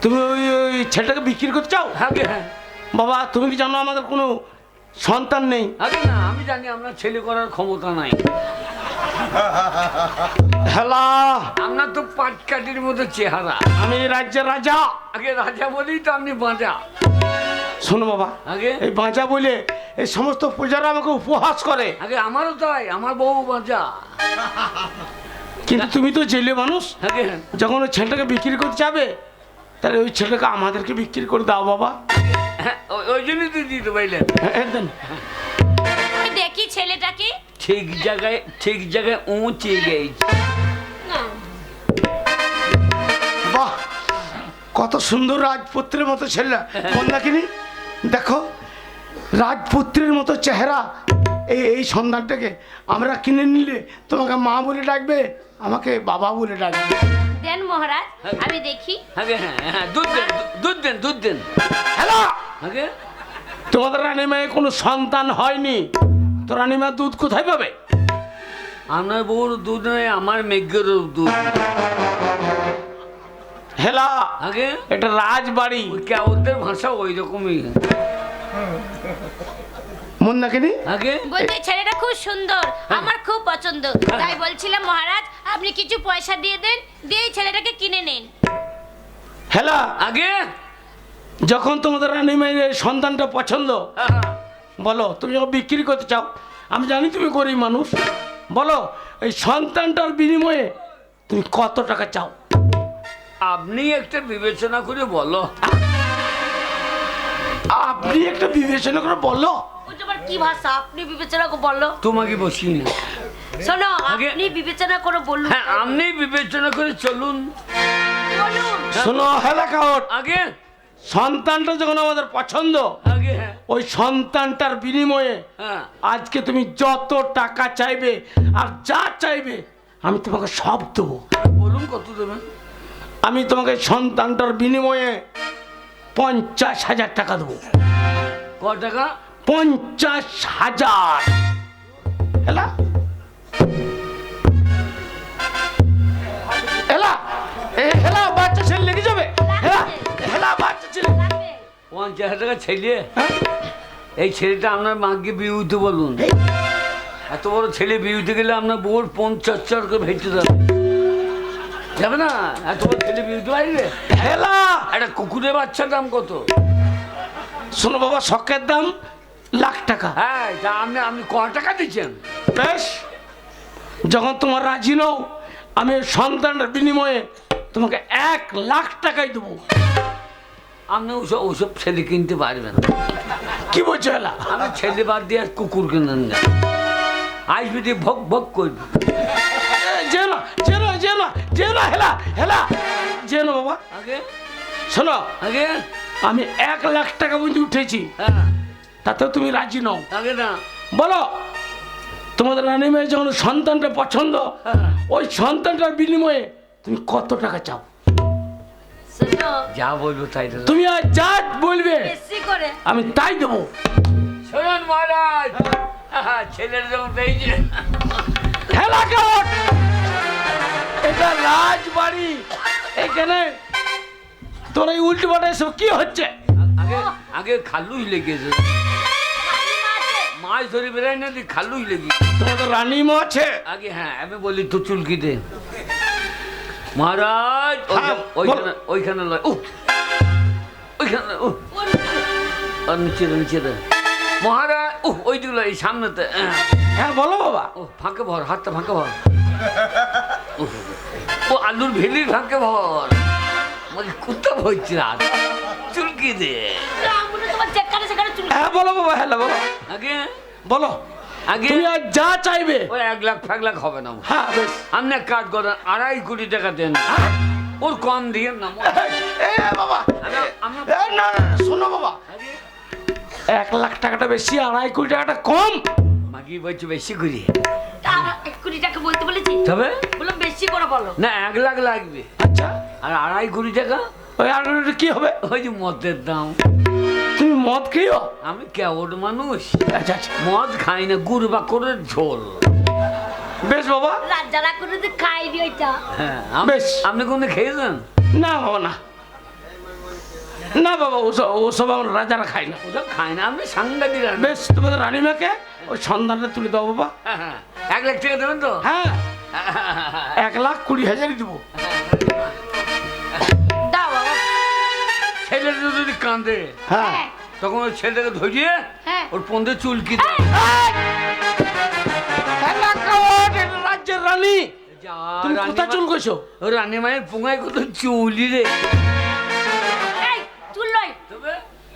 তুমি ওই ছেলেটাকে বিক্রি করতে চাও? আগে হ্যাঁ, বাবা তুমি কি জানো আমাদের কোনো সন্তান নেই? আগে না, আমি জানি আপনার ছেলে করার ক্ষমতা নাই। হেলা, আপনার তো পাটকাঠির মতো চেহারা। আমি এই রাজ্যের রাজা। আগে রাজা বলেই তো আপনি বাঁচা। শোনো বাবা, আগে এই বাঁচা বলে এই সমস্ত পূজারা আমাকে উপহাস করে, আগে আমারও তাই, আমার বউ বাঁচা। কিন্তু তুমি তো জেলে মানুষ, আগে হ্যাঁ, যখন ওই ছেলেটাকে বিক্রি করতে যাবে তাহলে ওই ছেলেটাকে আমাদেরকে বিক্রি করে দাও বাবা। হ্যাঁ, ওই জন্যই তো দিতে পাইলেন। হ্যাঁ, একদম। ওই দেখি ছেলেটাকে। ঠিক জায়গায় উঁচে গেছে। না, বাহ, কত সুন্দর রাজপুত্রের মতো ছেলে। মন্দাকিনী দেখো, রাজপুত্রের মতো চেহারা এই সন্তানটাকে আমরা কিনে নিলে তোমাকে মা বলে ডাকবে, আমাকে বাবা বলে ডাকবে। দেন মহারাজ, আমি দেখি। আগে হ্যাঁ হ্যাঁ, দুধ দেন, দুধ দেন, দুধ দেন। হ্যালো, আগে তোমাদের রানীমায়ের কোনো সন্তান হয়নি, তো রানীমা দুধ কোথায় পাবে? আপনার বউর দুধ নয়, আমার মেঘের দুধ। হেলা, আগে এটা রাজবাড়ি। ওদের ভাষা ওই রকমই। মন নাকিনি আগে বলতে ছেলেটা খুব সুন্দর, আমার খুব পছন্দ, তাই বলছিলাম মহারাজ আপনি কিছু পয়সা দিয়ে দেন, দিয়ে এই ছেলেটাকে কিনে নেন। হেলা, আগে যখন তোমাদের রানীমায়ের এই সন্তানটা পছন্দ, বলো তুমি যখন বিক্রি করতে চাও, আমি জানি তুমি গরিব মানুষ, বলো এই সন্তানটার বিনিময়ে তুমি কত টাকা চাও? আপনি একটা বিবেচনা করে বলো। আপনি একটা বিবেচনা করে বলো। ওটা আবার কি ভাষা? আপনি বিবেচনা করে বলো। তোমাকে বসি না। শোনো, আগে- আপনি বিবেচনা করে বলুন। হ্যাঁ, আপনি বিবেচনা করে চলুন। বলুন। শোনো হেলা কাওট, আগে সন্তানটা যখন আমাদের পছন্দ, আগে হ্যাঁ ওই সন্তানটার বিনিময়ে হ্যাঁ আজকে তুমি যত টাকা চাইবে আর যা চাইবে আমি তোমাকে সব দেবো। বলুন কত দেবেন? আমি তোমাকে সন্তানটার বিনিময়ে 50,000 টাকা দেবো। ক টাকা? 50,000। হেলা হেলা, হেলা বাচ্চা ছেলে লেগে যাবে। হেলা, হেলা বাচ্চা ছেলে। 50,000 টাকা ছেলে? হ্যাঁ? এই ছেলেটা আপনার মাকে বিয়ে হইতে বলুন। এত বড় ছেলে বিয়ে হইতে গেলে আপনার বউর 50,000 করে ভেটে যাবে। যাবে না? এত বড় ছেলে বিয়ে হইতে পারবে? হেলা, একটা কুকুরের বাচ্চার দাম কত? শোনো বাবা, শখের দাম লাখ টাকা। হ্যাঁ, তা আপনি ক টাকা দিচ্ছেন? বেশ, যখন তোমার রাজি নও, আমি ওই সন্তানের বিনিময়ে তোমাকে 1,00,000 টাকাই দেবো। আপনি ওসব ছেলে কিনতে পারবেন না। কি বলছো হেলা? আমি ছেলে বাদ দিয়ে আর কুকুর কিনেন না। আসবি দিয়ে ভোগ ভোগ করবি। জেনো জেনো জেনো জেনো হেলা, হেলা জেনো বাবা। আগে শোনো, আগে আমি 1,00,000 টাকা পর্যন্ত উঠেছি, হ্যাঁ তাতেও তুমি রাজি নও। আগে না বলো, তোমাদের রানী মেয়ে যখন সন্তানটা পছন্দ, হ্যাঁ। ওই সন্তানটার বিনিময়ে তুমি কত টাকা চাও? শোনো, যা বলবো তাই দেবো। তুমি আর যা বলবে বেশি করে। আমি তাই দেবো। শোনেন মহারাজ, ছেলের যখন পেয়েছে হেলা কাট, এটা রাজবাড়ি, এখানে তোর এই উল্টো পাল্টা এসব কি হচ্ছে? আগে আগে খালুই লেগেছে। মাছ ধরে বেড়াই না, খালুই লেগে। তোমাদের রানী মা আছে? আগে হ্যাঁ, আমি বলি তো চুলকি দে মহারাজ। হ্যাঁ, ওইখানে ওইখানে লয়, ওইখানে আর নিচে দে, নিচে দে মহারাজ। ওই দিকে লয়, এই সামনেতে। হ্যাঁ বলো বাবা। ফাঁকে ভর, হাতটা ফাঁকে ভর। ও আলুর ভেলির ফাঁকে ভর। মানে কুত্তা ভরছে হাত, চুলকি দে। তোমার যেখানে সেখানে চুল। হ্যাঁ বলো বাবা, হ্যালো বাবা, আগে বলো আগে তুমি আর যা চাইবে। ওই 1,00,000 ফেক হবে না। হ্যাঁ বেশ। আপনি এক কাজ করেন, 2.5 কোটি টাকা দেন। ওর কম দিয়ে না। এ বাবা, এ, না না, শোনো বাবা, 1,00,000 টাকাটা বেশি, 2.5 কোটি টাকাটা কম। মাগি বলছি বেশি করি। 1 কোটি টাকা বলতে বলেছি, তবে বলো বেশি করে বলো। না 1,00,000 লাগবে। আচ্ছা, আর 2.5 কোটি টাকা ওই 2.5 কি হবে? ওই যে মদের দাম। তুমি মদ খেয়েও? আমি কেমন মানুষ, আচ্ছা আচ্ছা, মদ খাই না, গুড় বাকরের ঝোল। বেশ বাবা। রাজারা করে তো খাইনি ওইটা। হ্যাঁ, বেশ। আপনি কোনো খেয়েছেন? না বাবা, না না বাবা, ওসব আমরা রাজারা খাই না। ওসব খাই না, আপনি সাংঘাতিক রান্না। বেশ, তোমাদের রানীমাকে ওই সন্ধানটা তুলে দাও বাবা। হ্যাঁ, হ্যাঁ, 1,00,000 টাকা দেবেন তো? হ্যাঁ, 1,20,000 দিব। দাও বাবা। ছেলেটা যদি কাঁদে, হ্যাঁ, তখন ওই ছেলেটাকে ধরিয়ে হ্যাঁ। ওর পন্দে চুলকি দেয়। রাজ্যের রানী, যা, তুমি কোথায় চুল গেছো? ও রানী মায়ের পোঙায় কত চুলি রে। এই চুল লই। তবে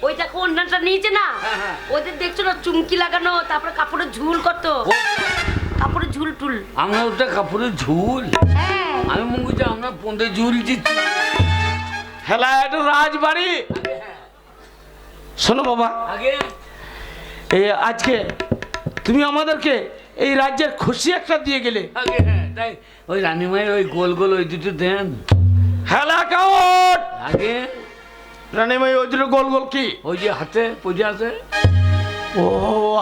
ওইটা কোনটা নিয়েছে না, হ্যাঁ, হ্যাঁ। ওদের দেখছো না চুমকি লাগানো, তারপরে কাপড়ের ঝুল কত, কাপড়ের ঝুল টুল। আমরা ওটা কাপড়ের ঝুল, হ্যাঁ আমি মনে করছি আমরা পন্দে ঝুল দিচ্ছি। হেলা, এটা রাজবাড়ি। শোনো বাবা, আগে এই আজকে তুমি আমাদেরকে এই রাজ্যের খুশি একটা দিয়ে গেলে। আগে হ্যাঁ তাই ওই রানীমায়ের ওই গোল গোল ওই দুটো দেন হেলাকাউট আগে। রানীমাই ওই দুটো গোল গোল কি? ওই যে হাতে পূজা আছে, ও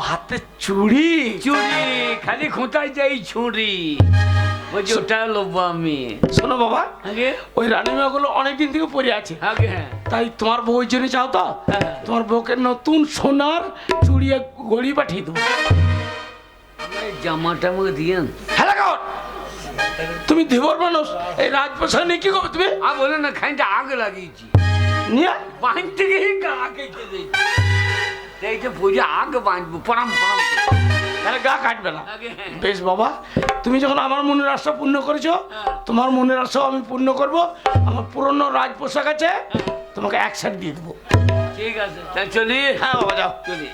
হাতে চুড়ি। চুড়ি খালি খোঁটাই যাই ছুরি, ওই যে ওটা লোবো আমি। শোনো বাবা, আগে ওই রানীমাগুলো অনেকদিন থেকে পরে আছে, আগে হ্যাঁ তাই তোমার বউর জন্য চাও তো হ্যাঁ। তোমার বউকে নতুন সোনার চুড়িয়ে গড়ি পাঠিয়ে দেবো। এই জামাটা আমাকে দিয়েন। হেলাকাউট তুমি ধীবর মানুষ, এই রাজপ্রসাদ নিয়ে কি করবে তুমি? আর বলে না খাইটা আগে লাগিয়েছি, নিয়ে বাঁধ থেকে আগে খেয়ে এই যে পূজা আগে বাঁধবো পরাম পরাম তাহলে গা কাটবে না। আগে হ্যাঁ বেশ বাবা, তুমি যখন আমার মনের আশা পূর্ণ করেছো, তোমার মনের আশাও আমি পূর্ণ করব। আমার পুরনো রাজ পোশাক আছে, তোমাকে এক সেট দিয়ে দেবো। ঠিক আছে তাই চলি। হ্যাঁ বাবা যাও। চলি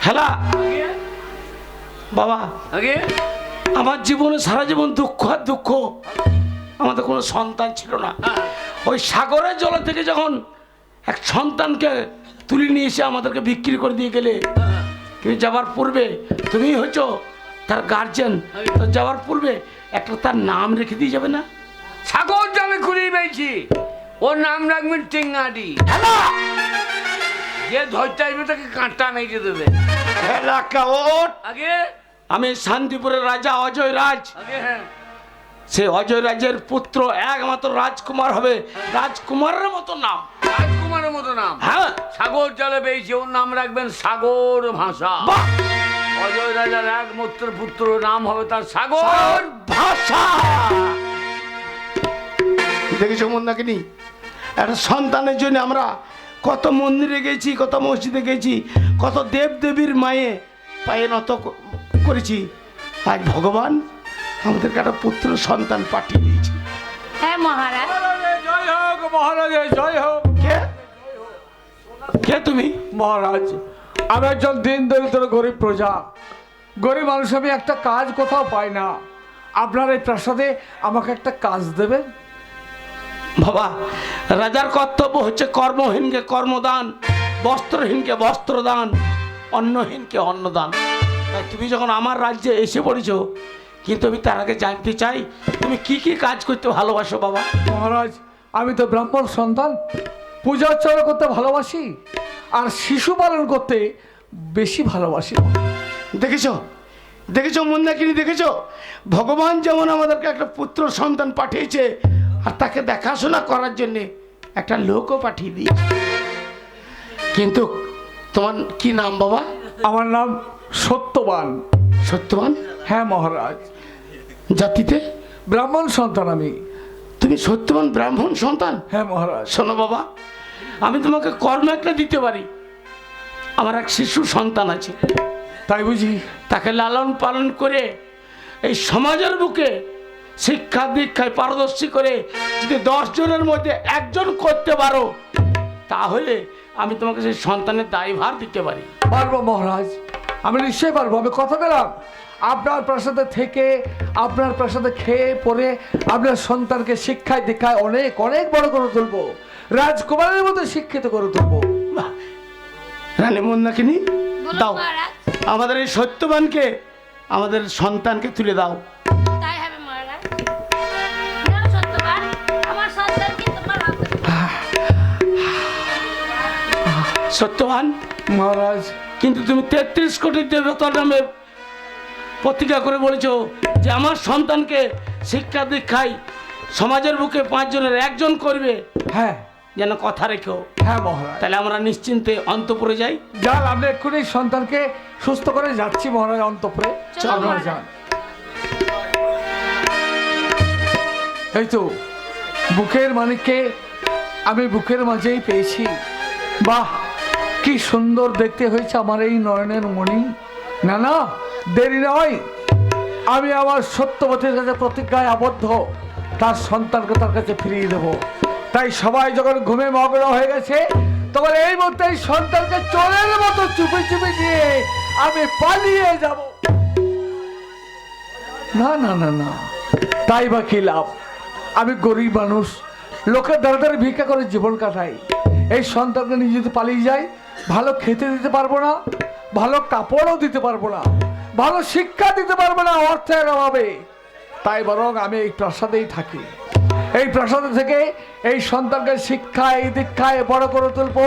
হেলা বাবা, আগে আমার জীবনে সারা জীবন দুঃখ আর দুঃখ। আমাদের কোনো সন্তান ছিল না। ওই সাগরের জল থেকে যখন এক সন্তানকে তুলে নিয়ে এসে আমাদেরকে বিক্রি করে দিয়ে গেলে, তুমি যাবার পূর্বে তুমি হচ্ছো তার গার্জেন, তো যাওয়ার পূর্বে একটা তার নাম রেখে দিয়ে যাবে না? সাগর জলে ঘুরিয়ে পেয়েছি, ওর নাম রাখবেন টেঙ্গারি। হেলা যে ধরতে আসবে তাকে কাঁটা মেরে দেবে। হেলা কাউট আগে আমি শান্তিপুরের রাজা অজয় রাজ, আগে হ্যাঁ সে অজয় রাজের পুত্র একমাত্র রাজকুমার হবে, রাজকুমারের মতো নাম। রাজকুমারের মতো নাম। হ্যাঁ সাগর জলে পেয়েছি, ওর নাম রাখবেন সাগর ভাষা। বাহ! অজয় রাজার একমাত্র পুত্র, নাম হবে তার সাগর সাগর ভাষা। দেখেছো মন্দাকিনী, একটা সন্তানের জন্য আমরা কত মন্দিরে গেছি, কত মসজিদে গেছি, কত দেব দেবীর মায়ে পায়ে নত করেছি। আজ ভগবান আমাদেরকে একটা পুত্র সন্তান পাঠিয়ে দিয়েছে। হ্যাঁ মহারাজ। জয় হোক মহারাজের জয় হোক। কে কে তুমি? মহারাজ, আমি একজন দিন দরিদ্র গরিব প্রজা, গরিব মানুষ। আমি একটা কাজ কোথাও পাই না, আপনার এই প্রাসাদে আমাকে একটা কাজ দেবেন? বাবা, রাজার কর্তব্য হচ্ছে কর্মহীনকে কর্মদান, বস্ত্রহীনকে বস্ত্রদান, অন্নহীনকে অন্নদান। তাই তুমি যখন আমার রাজ্যে এসে পড়েছো, কিন্তু আমি তার আগে জানতে চাই তুমি কি কি কাজ করতে ভালোবাসো বাবা? মহারাজ, আমি তো ব্রাহ্মণ সন্তান, পূজা অর্চনা করতে ভালোবাসি, আর শিশু পালন করতে বেশি ভালোবাসি। দেখেছো দেখেছো মন্দাকিনী, দেখেছো ভগবান যেমন আমাদেরকে একটা পুত্র সন্তান পাঠিয়েছে, আর তাকে দেখাশোনা করার জন্য একটা লোকও পাঠিয়ে দিয়েছে। কিন্তু তোমার কি নাম বাবা? আমার নাম সত্যবান। সত্যবান? হ্যাঁ মহারাজ, জাতিতে ব্রাহ্মণ সন্তান আমি। তুমি সত্যবান ব্রাহ্মণ সন্তান? হ্যাঁ মহারাজ। শোনো বাবা, আমি তোমাকে কর্ম একটা দিতে পারি। আমার এক শিশু সন্তান আছে, তাই বুঝি? তাকে লালন পালন করে এই সমাজের বুকে শিক্ষা দীক্ষায় পারদর্শী করে যদি 10 জনের মধ্যে একজন করতে পারো, তাহলে আমি তোমাকে সেই সন্তানের দায়ভার দিতে পারি। পারবো মহারাজ, আমি নিশ্চয়ই পারবো। আমি কথা দিলাম, আপনার প্রাসাদে থেকে, আপনার প্রাসাদে খেয়ে পরে আপনার সন্তানকে শিক্ষায় দীক্ষায় অনেক অনেক বড় করে তুলবো, রাজকুমারের মতো শিক্ষিত করে তুলবো। বাহ! রানী মন্দাকিনী, দাও মহারাজ। আমাদের এই সত্যবানকে, আমাদের সন্তানকে তুলে দাও। তাই হবে মহারাজ। নাও সত্যবান, আমার সন্তানকে তোমার হাতে। সত্যবান, মহারাজ, কিন্তু তুমি 33 কোটি দেবতার নামে প্রতিজ্ঞা করে বলেছো যে আমার সন্তানকে শিক্ষা দীক্ষায় সমাজের বুকে 5 জনের একজন করবে, হ্যাঁ যেন কথা রেখো। হ্যাঁ মহারাজ। তাহলে আমরা নিশ্চিন্তে অন্তপুরে যাই। যান, আপনি এক্ষুনি সন্তানকে সুস্থ করে যাচ্ছি মহারাজ অন্তঃপুরে। চলো আপনারা মহারাজ। যান। এই তো বুকের মানিককে আমি বুকের মাঝেই পেয়েছি। বাহ, কি সুন্দর দেখতে হয়েছে আমার এই নয়নের মণি। না না, দেরি নয়, আমি আমার সত্যবতীর কাছে প্রতিজ্ঞায় আবদ্ধ, তার সন্তানকে তার কাছে ফিরিয়ে দেবো। তাই সবাই যখন ঘুমে মগ্ন হয়ে গেছে, তখন এই মুহূর্তে এই সন্তানকে চোরের মতো চুপি চুপি নিয়ে আমি পালিয়ে যাব। না না না না, তাই বা কি লাভ? আমি গরিব মানুষ, লোকের দ্বারা দ্বারা ভিক্ষা করে জীবন কাটাই। এই সন্তানকে নিয়ে যদি পালিয়ে যাই, ভালো খেতে দিতে পারবো না, ভালো কাপড়ও দিতে পারবো না, ভালো শিক্ষা দিতে পারবো না অর্থের অভাবে। তাই বরং আমি এই প্রাসাদেই থাকি। এই প্রাসাদে থেকে এই সন্তানকে শিক্ষায় দীক্ষায় বড় করে তুলবো,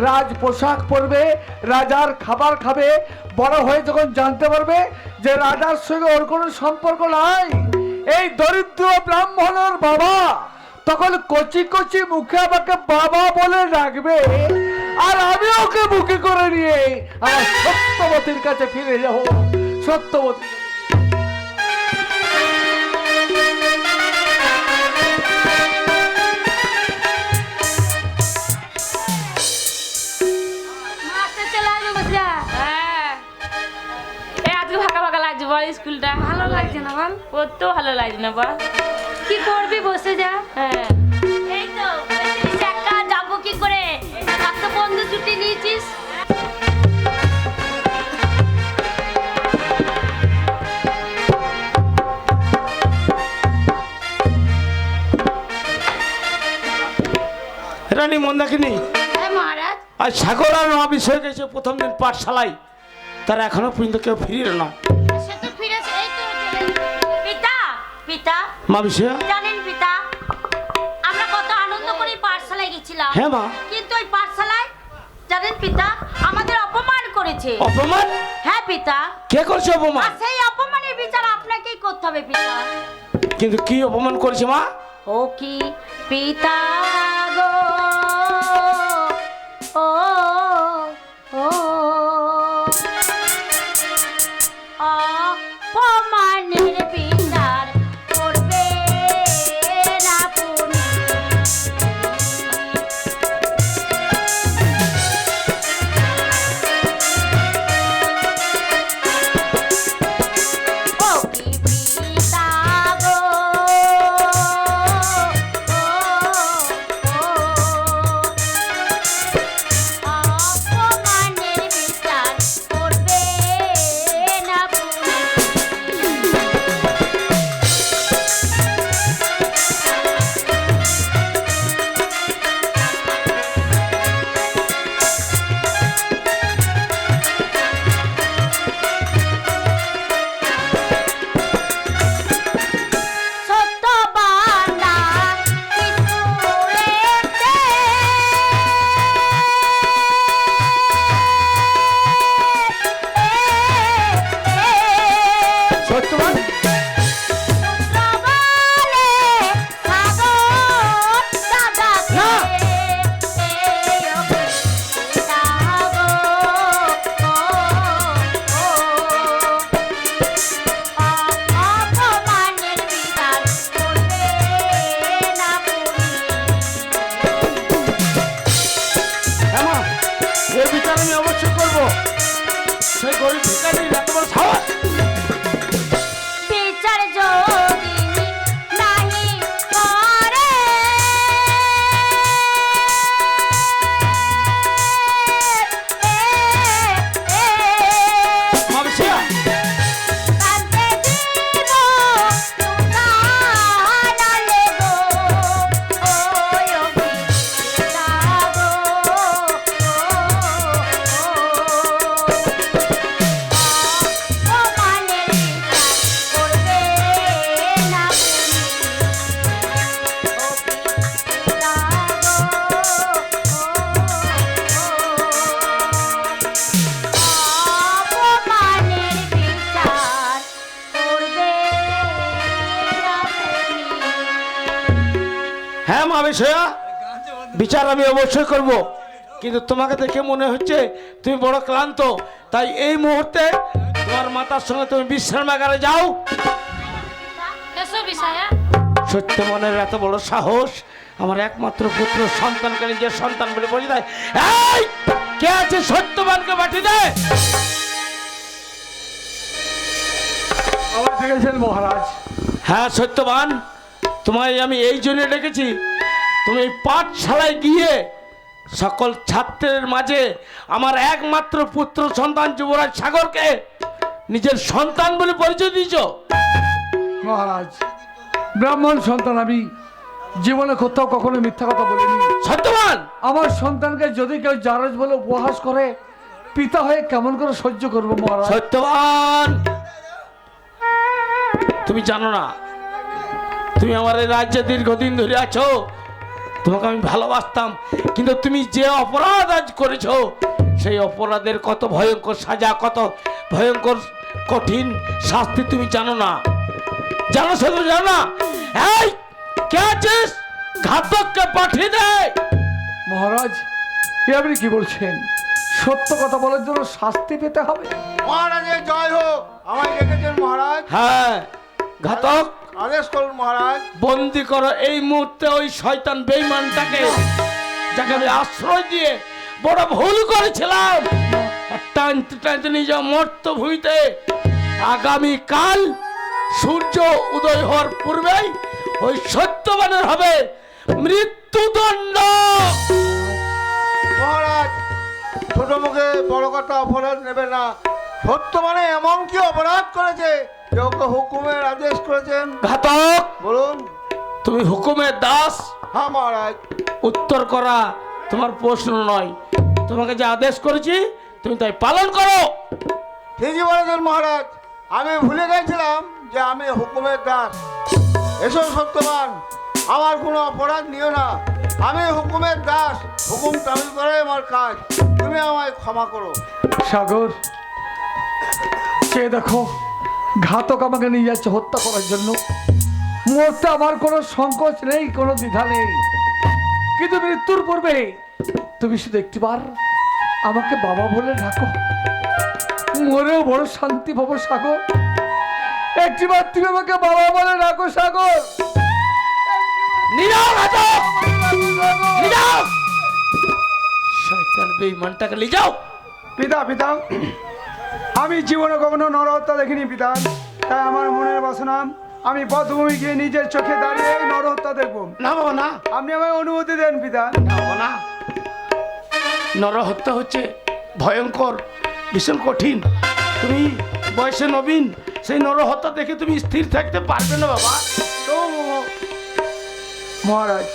রাজ পোশাক পরবে, রাজার খাবার খাবে, বড় হয়ে যখন জানতে পারবে যে রাজার সঙ্গে ওর কোনো সম্পর্ক নাই, এই দরিদ্র ব্রাহ্মণের বাবা, তখন কচি কচি মুখে আমাকে বাবা বলে ডাকবে, আর আমি ওকে বুকে করে নিয়ে আমার সত্যবতীর কাছে ফিরে যাব। সত্যবতী মাস্টার চলে আসবে বুঝলা? হ্যাঁ এই আজকে ফাঁকা ফাঁকা লাগছে বল, স্কুলটা ভালো লাগছে না বল? পড়তেও ভালো লাগছে না বল। কি করবি, বসে যা। হ্যাঁ এই তো বেশি একা যাবো কি করে? কত বন্ধু ছুটি নিয়েছিস? রানী মন্দাকিনী, হ্যাঁ মহারাজ। আজ সাগর আর মা বিষয় গেছে প্রথম দিন পাঠশালায়, তারা এখনো পর্যন্ত কেউ ফিরিল না। সে তো ফিরেছে, এই তো পিতা। পিতা মা বিষয়া? জানেন পিতা, আমরা কত আনন্দ করে পাঠশালায় গেছিলাম। হ্যাঁ মা। কিন্তু ওই পাঠশালায় জানেন পিতা আমাদের অপমান করেছে। অপমান? হ্যাঁ পিতা। কে করছে অপমান? আর সেই অপমানের বিচার আপনাকেই করতে হবে পিতা। কিন্তু কি অপমান করেছে মা? ও কি পিতা গো, ও ও অপমানের বিচার করবে না পুনি। ও কি পিতা গো, অপমানের বিচার করবে না পুনি। সত্যবানা স্কুলেতে সত্যবান শুক্রবারে সাগর দাদাকে অপমানের বিচার করবে না পুনি। হ্যাঁ মা, এর বিচার আমি অবশ্যই করবো। সেই গরিব ভিখারির এত বড় সাহস! বিচার যদি নাহি করে মা বিষয়া? কাঁদতে দিব লুকানালে গো, ওই অভিনেতা গো, অপমানের বিচার করবে না অপমানের বিচার করবে না পুনি। হ্যাঁ মা বিষয়া, বিচার আমি অবশ্যই করব। কিন্তু তোমাকে দেখে মনে হচ্ছে তুমি বড় ক্লান্ত, তাই এই মুহূর্তে তোমার মাতার সঙ্গে তুমি বিশ্রামাগারে যাও। এসো বিষয়া। সত্যবানের এত বড় সাহস, আমার একমাত্র পুত্র সন্তানকে নিজের সন্তান বলে বলে দেয়। এই কে আছে সত্যবানকে পাঠিয়ে দেয়। আবার ডেকেছেন মহারাজ? হ্যাঁ সত্যবান, তোমায় আমি এই জন্য ডেকেছি, তুমি পাঠশালায় গিয়ে সকল ছাত্রের মাঝে আমার একমাত্র পুত্র সন্তান যুবরাজ সাগরকে নিজের সন্তান বলে পরিচয় দিয়েছ। মহারাজ, ব্রাহ্মণ সন্তান আমি, জীবনে কোথাও কখনো মিথ্যা কথা বলিনি। সত্যবান, আমার সন্তানকে যদি কেউ জারজ বলে উপহাস করে পিতা হয়ে কেমন করে সহ্য করবো মহারাজ? সত্যবান, তুমি জানো না, তুমি আমার এই রাজ্যে দীর্ঘদিন ধরে আছো, তোমাকে আমি ভালোবাসতাম, কিন্তু তুমি যে অপরাধ আজ করেছো সেই অপরাধের কত ভয়ঙ্কর সাজা, কত ভয়ঙ্কর কঠিন শাস্তি তুমি জানো না। জানো শুধু জানো না, এই কে আছিস, ঘাতককে পাঠিয়ে দে। মহারাজ, এ আপনি কি বলছেন? সত্য কথা বলার জন্য শাস্তি পেতে হবে? মহারাজের জয় হোক। আমায় ডেকেছেন মহারাজ? হ্যাঁ, ঘাতক আদেশ করুন মহারাজ। বন্দি করো এই মুহূর্তে ওই শয়তান বেঈমানটাকে, যাকে আমি আশ্রয় দিয়ে বড় ভুল করেছিলাম। টানতে টানতে নিয়ে যাও মর্ত ভূমিতে। আগামী কাল সূর্য উদয় হওয়ার পূর্বেই ওই সত্যবানের হবে মৃত্যুদণ্ড। মহারাজ, ছোট মুখে বড় কথা অপরাধ নেবে না। সত্য মানে এমন কি অপরাধ করেছে যে ওকে হুকুমের আদেশ করেছেন? ঘাতক, বলুন। তুমি হুকুমের দাস। হ্যাঁ মহারাজ। উত্তর করা তোমার প্রশ্ন নয়, তোমাকে যে আদেশ করেছি তুমি তাই পালন করো। ঠিকই বলেছেন মহারাজ, আমি ভুলে গেছিলাম যে আমি হুকুমের দাস। এসো সত্যবান, আমার কোনো অপরাধ নিও না। আমি হুকুমের দাস, হুকুম তামিল করাই আমার কাজ। তুমি আমায় ক্ষমা করো। সাগর, চেয়ে দেখো, ঘাতক আমাকে নিয়ে যাচ্ছে হত্যা করার জন্য। মরতে আমার কোনো সংকোচ নেই, কোনো দ্বিধা নেই, কিন্তু মৃত্যুর পূর্বে তুমি শুধু একটিবার আমাকে বাবা বলে ডাকো, মরেও বড় শান্তি পাবো। সাগর, একটিবার তুমি আমাকে বাবা বলে ডাকো। সাগর, নিরাও ঘাতক, নিরাও শয়তান বেঈমানটাকে নিয়ে যাও। পিতা, পিতা, আমি জীবনে কখনো নরহত্যা দেখিনি পিতা, তাই আমার মনের বাসনা আমি বদ্ধভূমি গিয়ে নিজের চোখে দাঁড়িয়ে এই নরহত্যা দেখব। না বাবা না, আপনি আমায় অনুমতি দেন পিতা। না বাবা না, নরহত্যা হচ্ছে ভয়ঙ্কর, ভীষণ কঠিন। তুমি বয়সে নবীন, সেই নরহত্যা দেখে তুমি স্থির থাকতে পারবে না বাবা। তো মহারাজ,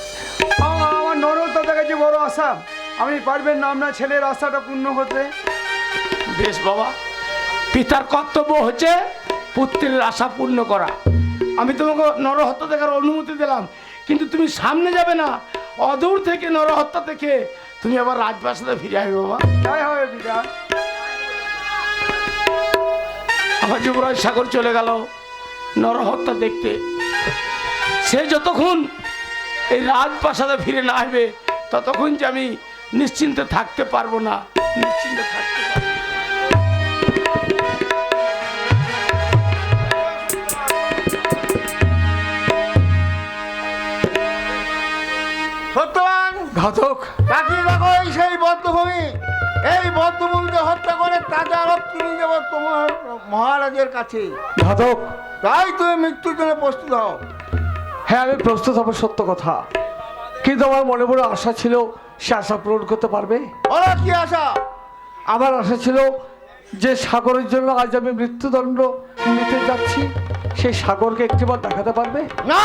আমার নরহত্যা দেখাচ্ছে বড় আশা, আপনি পারবেন না আপনার ছেলের আশাটা পূর্ণ করতে? বেশ বাবা, পিতার কর্তব্য হচ্ছে পুত্রের আশা পূর্ণ করা। আমি তোমাকে নরহত্যা দেখার অনুমতি দিলাম, কিন্তু তুমি সামনে যাবে না, অদূর থেকে নরহত্যা দেখে তুমি আবার রাজপ্রাসাদে ফিরে আসবে বাবা। তাই হবে পিতা। আমার যুবরাজ সাগর চলে গেল নরহত্যা দেখতে। সে যতক্ষণ এই রাজপ্রাসাদে ফিরে না আসবে ততক্ষণ যে আমি নিশ্চিন্তে থাকতে পারবো না, নিশ্চিন্তে থাকতে পারবো না। সত্যবান, ঘাতক, তাকিয়ে দেখো, এই সেই বদ্ধভূমি। এই বদ্ধভূমিকে হত্যা করে তাজা রক্ত নিয়ে যাবো তোমার মহারাজের কাছে। ঘাতক, তাই তুমি মৃত্যুর জন্য প্রস্তুত হও। হ্যাঁ আমি প্রস্তুত হব, সত্য কথা, কিন্তু আমার মনে বড় আশা ছিল, সে আশা পূরণ করতে পারবে? ওরা কি আশা? আমার আশা ছিল যে সাগরের জন্য আজ আমি মৃত্যুদণ্ড নিতে যাচ্ছি, সেই সাগরকে একটিবার দেখাতে পারবে? না,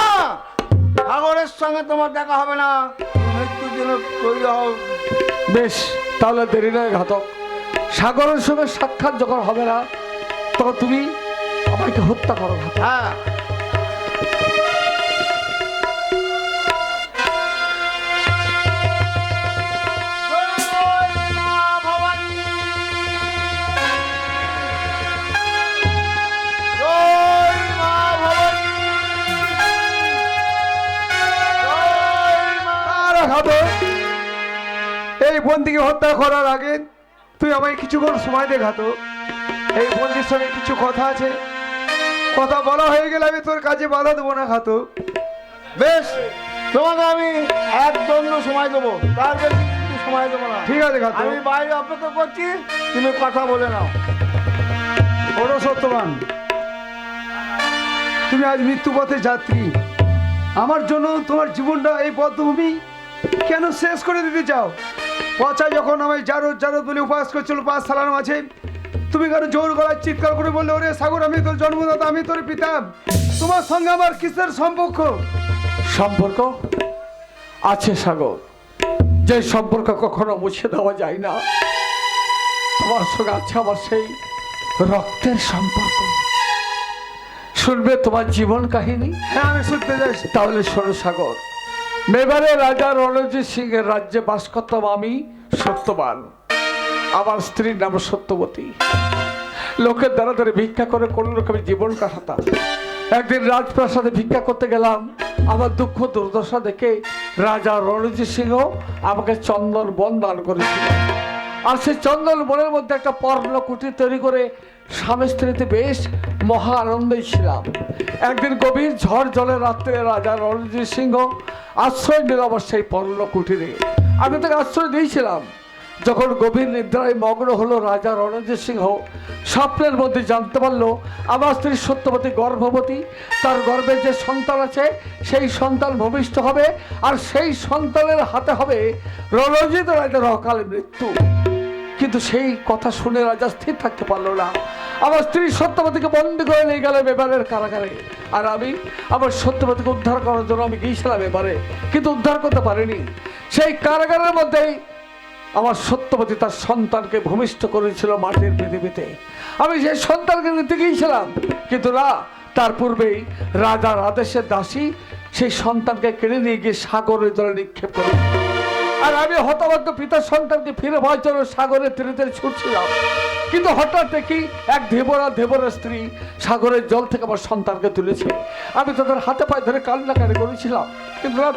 সাগরের সঙ্গে তোমার দেখা হবে না। তুমি মৃত্যুর জন্য তৈরি হও। বেশ, তাহলে দেরি নয় ঘাতক, সাগরের সঙ্গে সাক্ষাৎ যখন হবে না তখন তুমি আমাকে হত্যা করো ঘাতক। হ্যাঁ, এই বন্দিকে হত্যা করার আগে তুই আমায় কিছুক্ষণ সময় দে ঘাতক। এই বন্দির সঙ্গে কিছু কথা আছে, কথা বলা হয়ে গেলে আমি তোর কাজে বাধা দেবো না ঘাতক। বেশ, তোমাকে আমি এক দণ্ড সময় দেবো, তার বেশি কিছু সময় দেবো না। ঠিক আছে ঘাতক। আমি বাইরে অপেক্ষা করছি, তুমি কথা বলে নাও। বড় সত্যবান, তুমি আজ মৃত্যুপথে যাত্রী, আমার জন্য তোমার জীবনটা এই বদ্ধভূমি কেন শেষ করে দিতে চাও? পচা যখন আমায় জারদ জারদ বলে উপাস করছিল 5 সালার মাঝে, তুমি কেন জোর গলায় চিৎকার করে বললে, ওরে সাগর আমি তোর জন্মদাতা, আমি তোর পিতা, তোমার সঙ্গে আমার কিসের সম্পর্ক? সম্পর্ক আছে সাগর, যে সম্পর্ক কখনো মুছে দেওয়া যায় না। তোমার সঙ্গে আছে আমার সেই রক্তের সম্পর্ক। শুনবে তোমার জীবন কাহিনী? হ্যাঁ, আমি শুনতে যাই। তাহলে শোনো সাগর, মেবারে রাজা রণজিৎ সিং এর রাজ্যে বাস করতাম আমি সত্যবান। আমার স্ত্রীর নাম সত্যবতী। লোকের দ্বারা ধরে ভিক্ষা করে কোন রকমে জীবন কাটাতাম। একদিন রাজপ্রাসাদে ভিক্ষা করতে গেলাম। আমার দুঃখ দুর্দশা দেখে রাজা রণজিৎ সিংহ আমাকে চন্দন বন দান করেছিল। আর সেই চন্দন বনের মধ্যে একটা পর্ণ কুটির তৈরি করে স্বামী স্ত্রীতে বেশ মহা আনন্দেই ছিলাম। একদিন গভীর ঝড় জলের রাত্রে রাজা রণজিৎ সিংহ আশ্রয় নিল আমার সেই পর্ণ কুটিরে। আমি তাকে আশ্রয় দিয়েছিলাম। যখন গভীর নিদ্রায় মগ্ন হলো রাজা রণজিৎ সিংহ, স্বপ্নের মধ্যে জানতে পারলো আমার স্ত্রী সত্যবতী গর্ভবতী। তার গর্ভে যে সন্তান আছে সেই সন্তান ভূমিষ্ঠ হবে, আর সেই সন্তানের হাতে হবে রণজিৎ রাজার অকালে মৃত্যু। কিন্তু সেই কথা শুনে রাজা স্থির থাকতে পারলো না। আমার স্ত্রী সত্যবতীকে বন্দী করে নিয়ে গেল এবারের কারাগারে। আর আমি আমার সত্যবতীকে উদ্ধার করার জন্য আমি গিয়েছিলাম এবারে, কিন্তু উদ্ধার করতে পারিনি। সেই কারাগারের মধ্যেই আমার সত্যবতী তার সন্তানকে ভূমিষ্ঠ করেছিল মাটির পৃথিবীতে। আমি সেই সন্তানকে নিতে গিয়েছিলাম, কিন্তু না, তার পূর্বেই রাজার আদেশের দাসী সেই সন্তানকে কেড়ে নিয়ে গিয়ে সাগরের জলে নিক্ষেপ করে। আর আমি হতবাক পিতার সন্তানকে ফিরে পাওয়ার জন্য সাগরের তীরে তীরে ছুটছিলাম। কিন্তু হঠাৎ দেখি এক দেবরের স্ত্রী সাগরের জল থেকে আমার সন্তানকে তুলেছে। আমি তাদের হাতে পায়ে ধরে কান্নাকাটি করেছিলাম, কিন্তু না,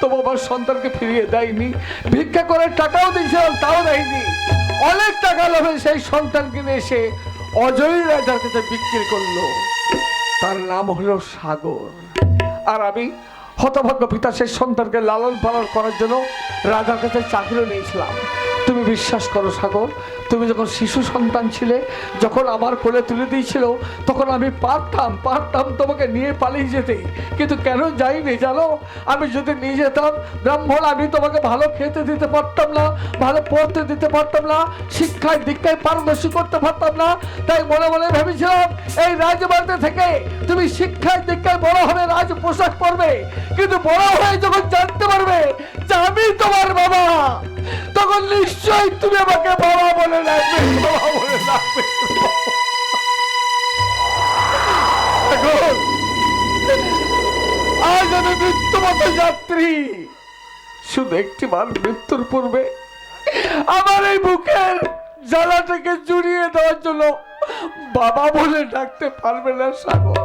তবু আমার সন্তানকে ফিরিয়ে দেয়নি। ভিক্ষা করে টাকাও দিয়েছিলাম, তাও দেয়নি। অনেক টাকা লোভে সেই সন্তান কিনে এসে অজয় রাজার কাছে বিক্রি করলো। তার নাম হলো সাগর। আর আমি হতভাগ্য পিতা সেই সন্তানকে লালন পালন করার জন্য রাজার কাছে চাকরিও নিয়েছিলাম। তুমি বিশ্বাস করো সাগর, তুমি যখন শিশু সন্তান ছিলে, যখন আমার কোলে তুলে দিয়েছিল, তখন আমি পারতাম তোমাকে নিয়ে পালিয়ে যেতে, কিন্তু কেন যাইনি জানো? আমি যদি নিয়ে যেতাম ব্রাহ্মণ, আমি তোমাকে ভালো খেতে দিতে পারতাম না, ভালো পড়তে দিতে পারতাম না, শিক্ষায় দীক্ষায় পারদর্শী করতে পারতাম না। তাই মনে মনে ভেবেছিলাম এই রাজবাড়িতে থেকে তুমি শিক্ষায় দীক্ষায় বড় হবে, রাজ পোশাক পরবে। কিন্তু বড় হয়ে যখন জানতে পারবে যে আমি তোমার বাবা, তখন নিশ্চয়ই তুমি আমাকে বাবা বলে রাখবে, বাবা বলে রাখবে। আজ আমি মৃত্যুমত যাত্রী। শুধু একটিবার মৃত্যুর পূর্বে আমার এই বুকের জ্বালাটাকে জুড়িয়ে দেওয়ার জন্য বাবা বলে ডাকতে পারবে না সাগর।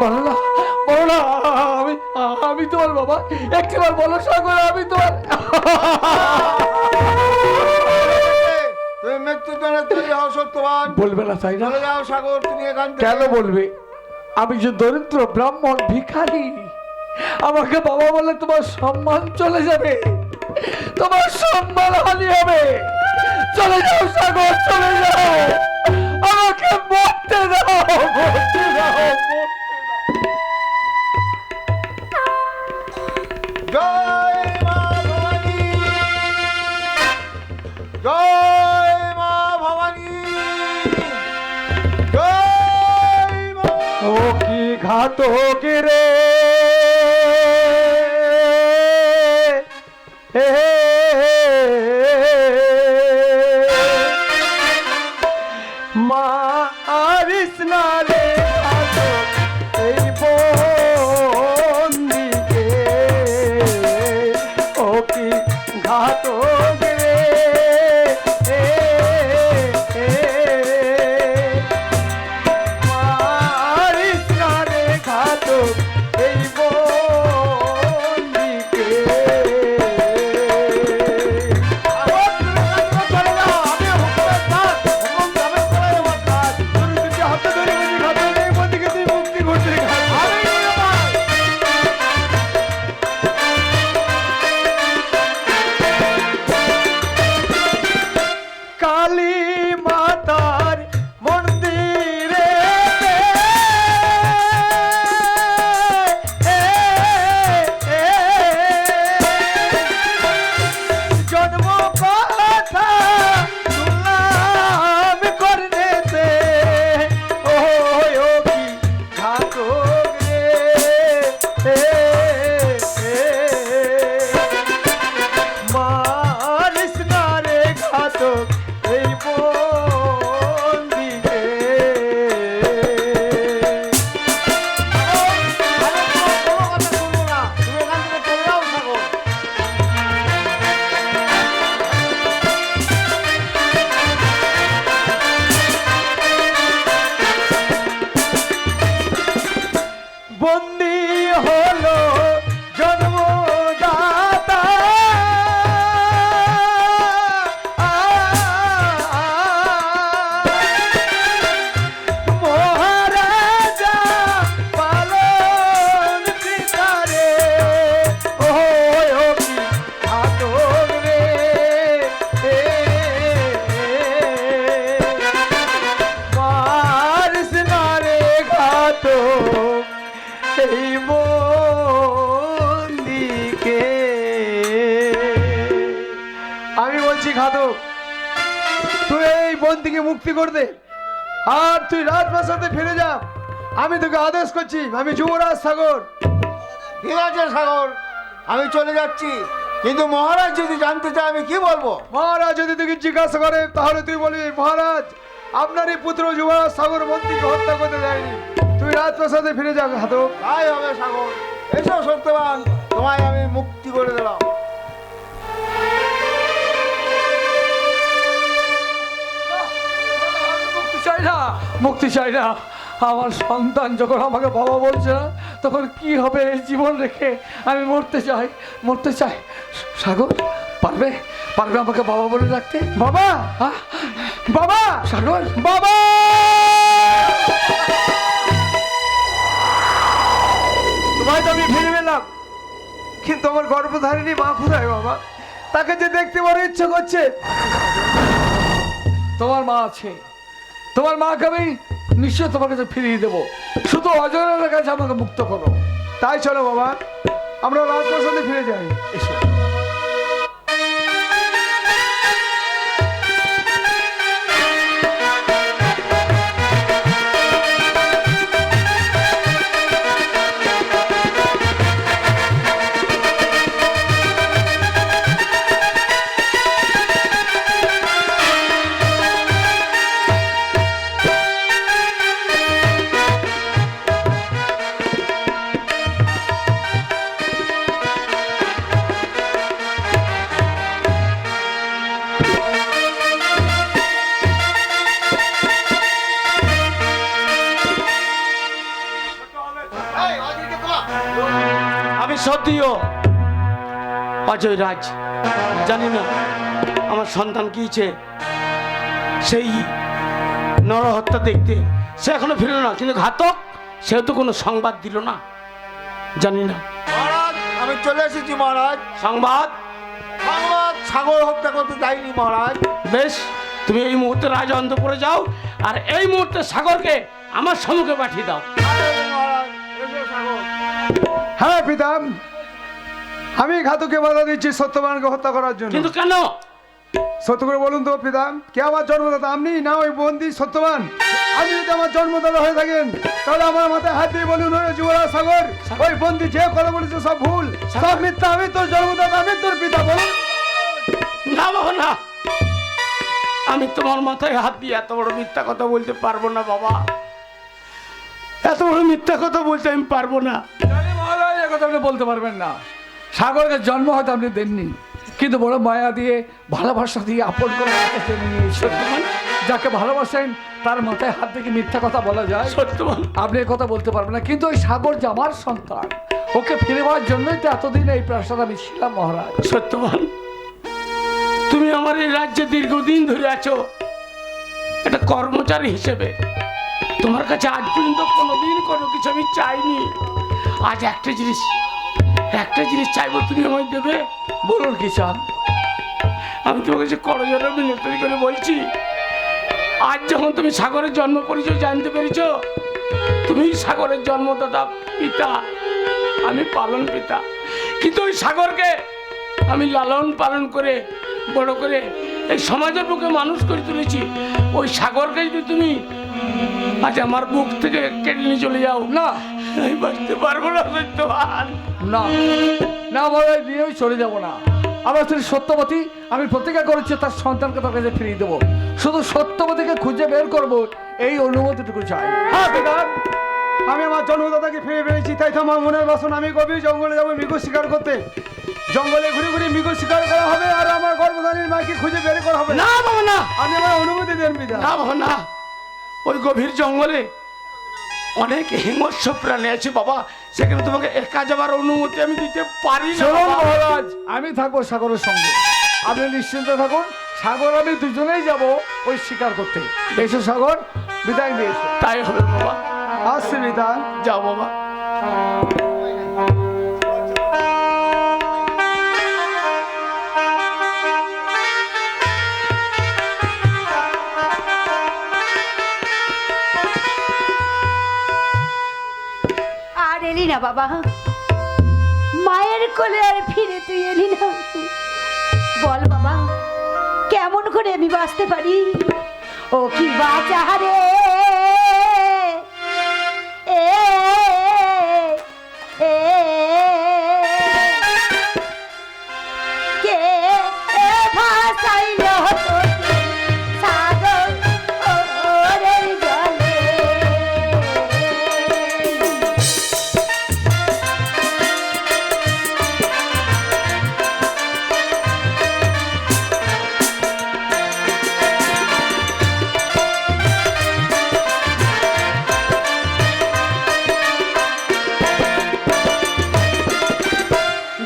বলো না, আমি তোমার বাবা। একটিবার বলো সাগর, আমি তোমার। তুমি মৃত্যুদণ্ডে তৈরি হও সত্যবান। বলবে না তাই না? চলে যাও সাগর, তুমি এখান থেকে। কেন বলবে? আমি যে দরিদ্র ব্রাহ্মণ ভিখারি, আমাকে বাবা বলে তোমার সম্মান চলে যাবে, তোমার সম্মান হানি হবে। চলে যাও সাগর, চলে যাও, আমাকে মরতে দাও, মরতে দাও। জয় মা ভবানী, জয় মা ভবানী, জয় মা। ও কি ঘাতক রে, মারিস না রে এই বন্দিকে। ও কি ঘাতক রে, মারিস না রে ঘাতক এই বন্দিকে। মুক্তি এই বন্দিকে। আমি বলছি ঘাতক, তুই এই বন্দিকে মুক্তি করে দে, আর তুই রাজপ্রাসাদে ফিরে যা। আমি তোকে আদেশ করছি, আমি যুবরাজ সাগর। ঠিক আছে সাগর, আমি চলে যাচ্ছি, কিন্তু মহারাজ যদি জানতে চায় আমি কি বলবো? মহারাজ যদি তোকে জিজ্ঞাসা করে তাহলে তুই বলবি, মহারাজ আপনারই পুত্র যুবরাজ সাগর বন্দিকে হত্যা করতে দেয়নি। তুই রাজপ্রাসাদে ফিরে যা ঘাতক। তাই হবে সাগর, এসো সত্যবান, তোমায় আমি মুক্তি করে দিলাম। মুক্তি চাই না, মুক্তি চাই না। আমার সন্তান যখন আমাকে বাবা বলছে না, তখন কি হবে? এই জীবন রেখে আমি মরতে চাই, মরতে চাই। সাগর পারবে, পারবে আমাকে বাবা বলে রাখতে? বাবা, হ্যাঁ বাবা, সাগর, বাবা। তোমায় তো আমি ফিরে পেলাম, কিন্তু আমার গর্ভধারিণী মা কোথায় বাবা? তাকে যে দেখতে বড় ইচ্ছে করছে। তোমার মা আছে, তোমার মাকে আমি নিশ্চয় তোমার কাছে ফিরিয়ে দেবো। শুধু অজয়ের কাছে আমাকে মুক্ত করো। তাই চলো বাবা, আমরা রাজপ্রাসাদে ফিরে যাই। এসো। আমি সত্যিও অজয় রাজ, জানি না আমার সন্তান গিয়েছে সেই নরহত্যা দেখতে, সে এখনো ফিরল না, কিন্তু ঘাতক সেও তো কোনো সংবাদ দিল না, জানি না। মহারাজ আমি চলে এসেছি মহারাজ। সংবাদ? সংবাদ সাগর হত্যা করতে যাইনি মহারাজ। বেশ, তুমি এই মুহূর্তে রাজ অন্তপুরে যাও, আর এই মুহূর্তে সাগরকে আমার সম্মুখে পাঠিয়ে দাও। মহারাজ এসো সাগর। হ্যাঁ পিতা, আমি ঘাতকে বাধা দিচ্ছি সত্যবানকে হত্যা করার জন্য। কিন্তু কেন? সত্য করে বলুন তো পিতা, কে আমার জন্মদাতা, আপনি না ওই বন্দি সত্যবান? আপনি যদি আমার জন্মদাতা হয়ে থাকেন তাহলে আমার মাথায় হাত দিয়ে বলুন, ওই যুবরাজ সাগর, ওই বন্দি যে কথা বলেছে সব ভুল, সব মিথ্যা। আমি তোর জন্মদাতা, আমি তোর পিতা। বলুন। না বাবা না, আমি তোমার মাথায় হাত দিয়ে এত বড় মিথ্যা কথা বলতে পারবো না বাবা, এত বড় মিথ্যা কথা বলতে আমি পারবো না। জানি মহারাজ, এ কথা আপনি বলতে পারবেন না। সাগরকে জন্ম হয়তো আপনি দেননি, কিন্তু বড় মায়া দিয়ে, ভালোবাসা দিয়ে আপন করে কাছে টেনে নিয়েছেন। যাকে ভালোবাসেন তার মাথায় হাত থেকে মিথ্যা কথা বলা যায়? সত্যবান, আপনি কথা বলতে পারবেন না, কিন্তু ওই সাগর যে আমার সন্তান, ওকে ফিরে পাওয়ার জন্যই তো এতদিন এই প্রাসাদ আমি ছিলাম মহারাজ। সত্যবান, তুমি আমার এই রাজ্যে দীর্ঘদিন ধরে আছো একটা কর্মচারী হিসেবে। তোমার কাছে আজ পর্যন্ত কোনোদিন কোনো কিছু আমি চাইনি। আজ একটা জিনিস চাইবো, তুমি আমায় দেবে। বলুন কি চান? আমি তোমার কাছে করজোড়ে মিনতি করে বলছি, আজ যখন তুমি সাগরের জন্ম পরিচয় জানতে পেরেছ, তুমি সাগরের জন্মদাতা পিতা, আমি পালন পিতা, কিন্তু ওই সাগরকে আমি লালন পালন করে বড় করে এই সমাজের বুকে মানুষ করে তুলেছি। ওই সাগরকে যদি তুমি আজ আমার বুক থেকে কেটে নিয়ে চলে যাও, না, আমি বাঁচতে পারবো না সত্যবান। না না মহারাজ, নিয়েই চলে যাব না। আমার স্ত্রী সত্যবতী, আমি প্রতিজ্ঞা করেছি তার সন্তানকে তার কাছে ফিরিয়ে দেবো। শুধু সত্যবতীকে খুঁজে বের করবো, এই অনুমতিটুকু চাই। হ্যাঁ পিতা, আমি আমার জন্মদাতাকে ফিরে পেয়েছি, তাই তো আমার মনের বাসনা, আমি গভীর জঙ্গলে যাবো মৃগ শিকার করতে। জঙ্গলে ঘুরে ঘুরে মৃগ শিকার করা হবে, আর আমার গর্ভধারীর মাকে খুঁজে বের করা হবে। না বাবা না, আপনি আমার অনুমতি দেন পিতা। না বাবা না, ওই গভীর জঙ্গলে অনেক হিংস্র প্রাণী আছে বাবা, সেখানে তোমাকে একা যাবার অনুমতি আমি দিতে পারি না চলুন বাবা। মহারাজ, আমি থাকবো সাগরের সঙ্গে, আপনি নিশ্চিন্ত থাকুন। সাগর আমি দুজনেই যাব ওই শিকার করতে। এসো সাগর, বিদায় দিয়ে এসো। তাই হবে বাবা, আসছি পিতা। যাও বাবা। এলি না বাবা, মায়ের কোলে আর ফিরে তুই এলি না। বল বাবা, কেমন করে আমি বাঁচতে পারি? ও কি বাঁচা রে, এ এ কে ভাসাইল তোকে সাগর ওরের জলে।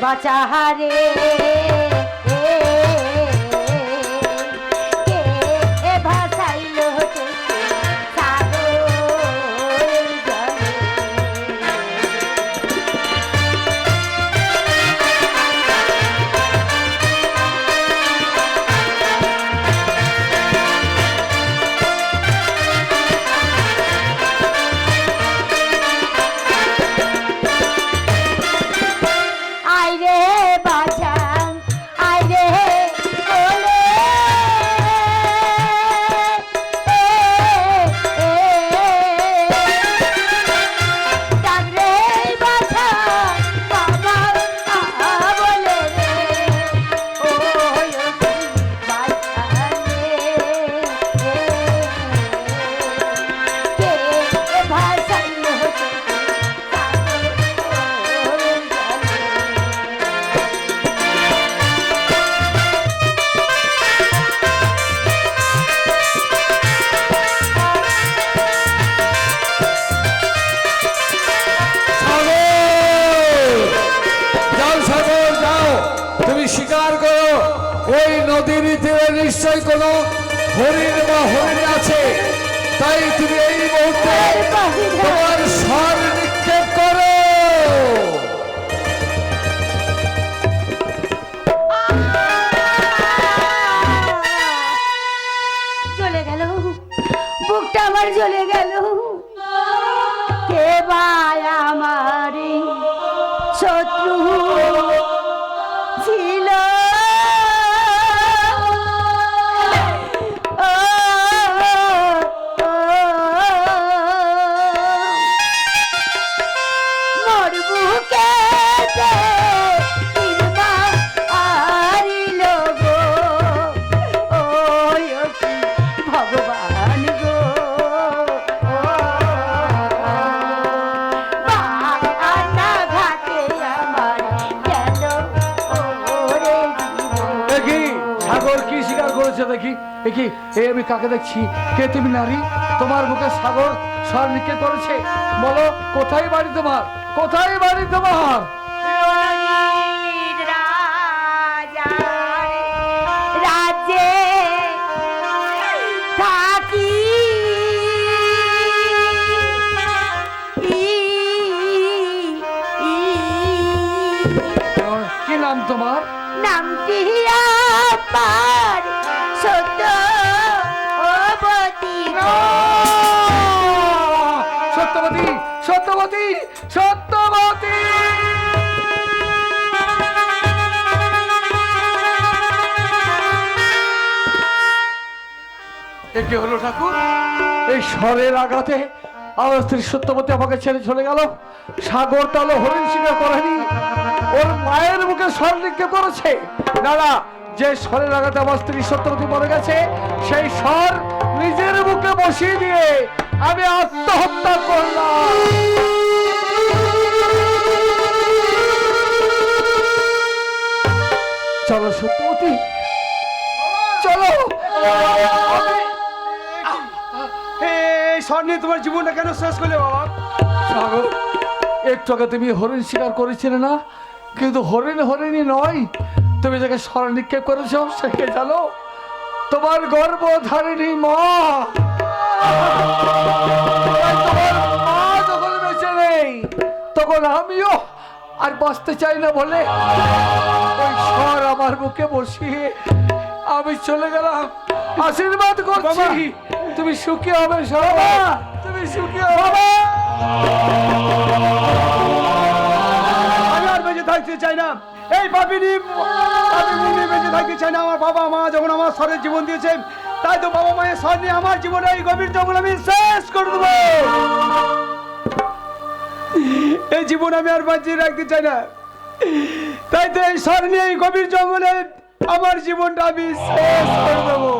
বাঁচাহারে কে ভাসাইল তোকে সাগরের জলে। আইরে বাঁচান, আইরে কোলে, ডাকরে বাঁচান বাবা বলে রে, ও বাঁচান কে ভাসাইল তোকে সাগরের জলে। যাও সাগর যাও, তুমি স্বীকার করো ওই নদীর তীরে নিশ্চয়ই কোনো হরিণ বা হরিণ আছে, তাই তুমি এই মুহূর্তে তোমার স্বর নিক্ষেপ করো। চলে গেল, বুকটা আমার চলে গেল। কে ভাই আমার শত্রু ছিল, ও, মোর বুকেতে তিরমা আরিল গো, ওই কি ভগবান গো, বাহানা ঘাটে আমার গেল ওরে জীবন। দেখি সাগর কি স্বীকার করেছে, দেখি দেখি এই আমি কাকে দেখছি? কে তুমি নারী? তোমার বুকে সাগর স্বর নিক্ষেপ করেছে। বলো কোথায় বাড়ি তোমার, কোথায় বাড়ি তোমার? রাজার রাজ্যে থাকি, কি নাম তোমার? নামটি আমার সত্যবতী। সত্যবতী, সত্যবতী, সত্যবতী। এ কি হলো ঠাকুর? এই স্বরের আঘাতে আমার স্ত্রী সত্যবতী আমাকে ছেড়ে চলে গেল। সাগর তাহলে হরিণ শিকার করেনি, ওর মায়ের মুখে স্বর নিক্ষেপ করেছে। না না, যে স্বরের আঘাতে আমার স্ত্রী সত্যবতী মরে গেছে, সেই স্বর নিজের মুখে বসিয়ে দিয়ে আমি আত্মহত্যা করলাম। চলো সত্যবতী, চলো। এই স্বর নিয়ে তোমার জীবনটা কেন শেষ করলে বাবা? সাগর, একটু আগে তুমি হরিণ শিকার করেছিলে না, কিন্তু হরিণ হরিণই নয়, তুমি যাকে স্বর নিক্ষেপ করেছো সেকে জানো তোমার গর্ভধারিণী মা। তোমার মা যখন বেঁচে নেই, তখন আমিও আর বাঁচতে চাই না বলে ওই স্বর আমার বুকে বসিয়ে আমি চলে গেলাম। আশীর্বাদ করছি তুমি সুখী হবে সবাই, তুমি সুখী হবে। রাখতে চাই না। এই পাপিনি আমি বেঁচে থাকতে চাই না। আমার বাবা মা যখন আমার স্বরের জীবন দিয়েছে, তাই তো বাবা মায়ের স্বর নিয়ে আমার জীবনে এই গভীর জঙ্গল আমি শেষ করে দেবো। এই জীবন আমি আর বাঁচিয়ে রাখতে চাই না, তাই তো এই স্বর নিয়ে এই গভীর জঙ্গলে আমার জীবনটা আমি শেষ করে দেবো।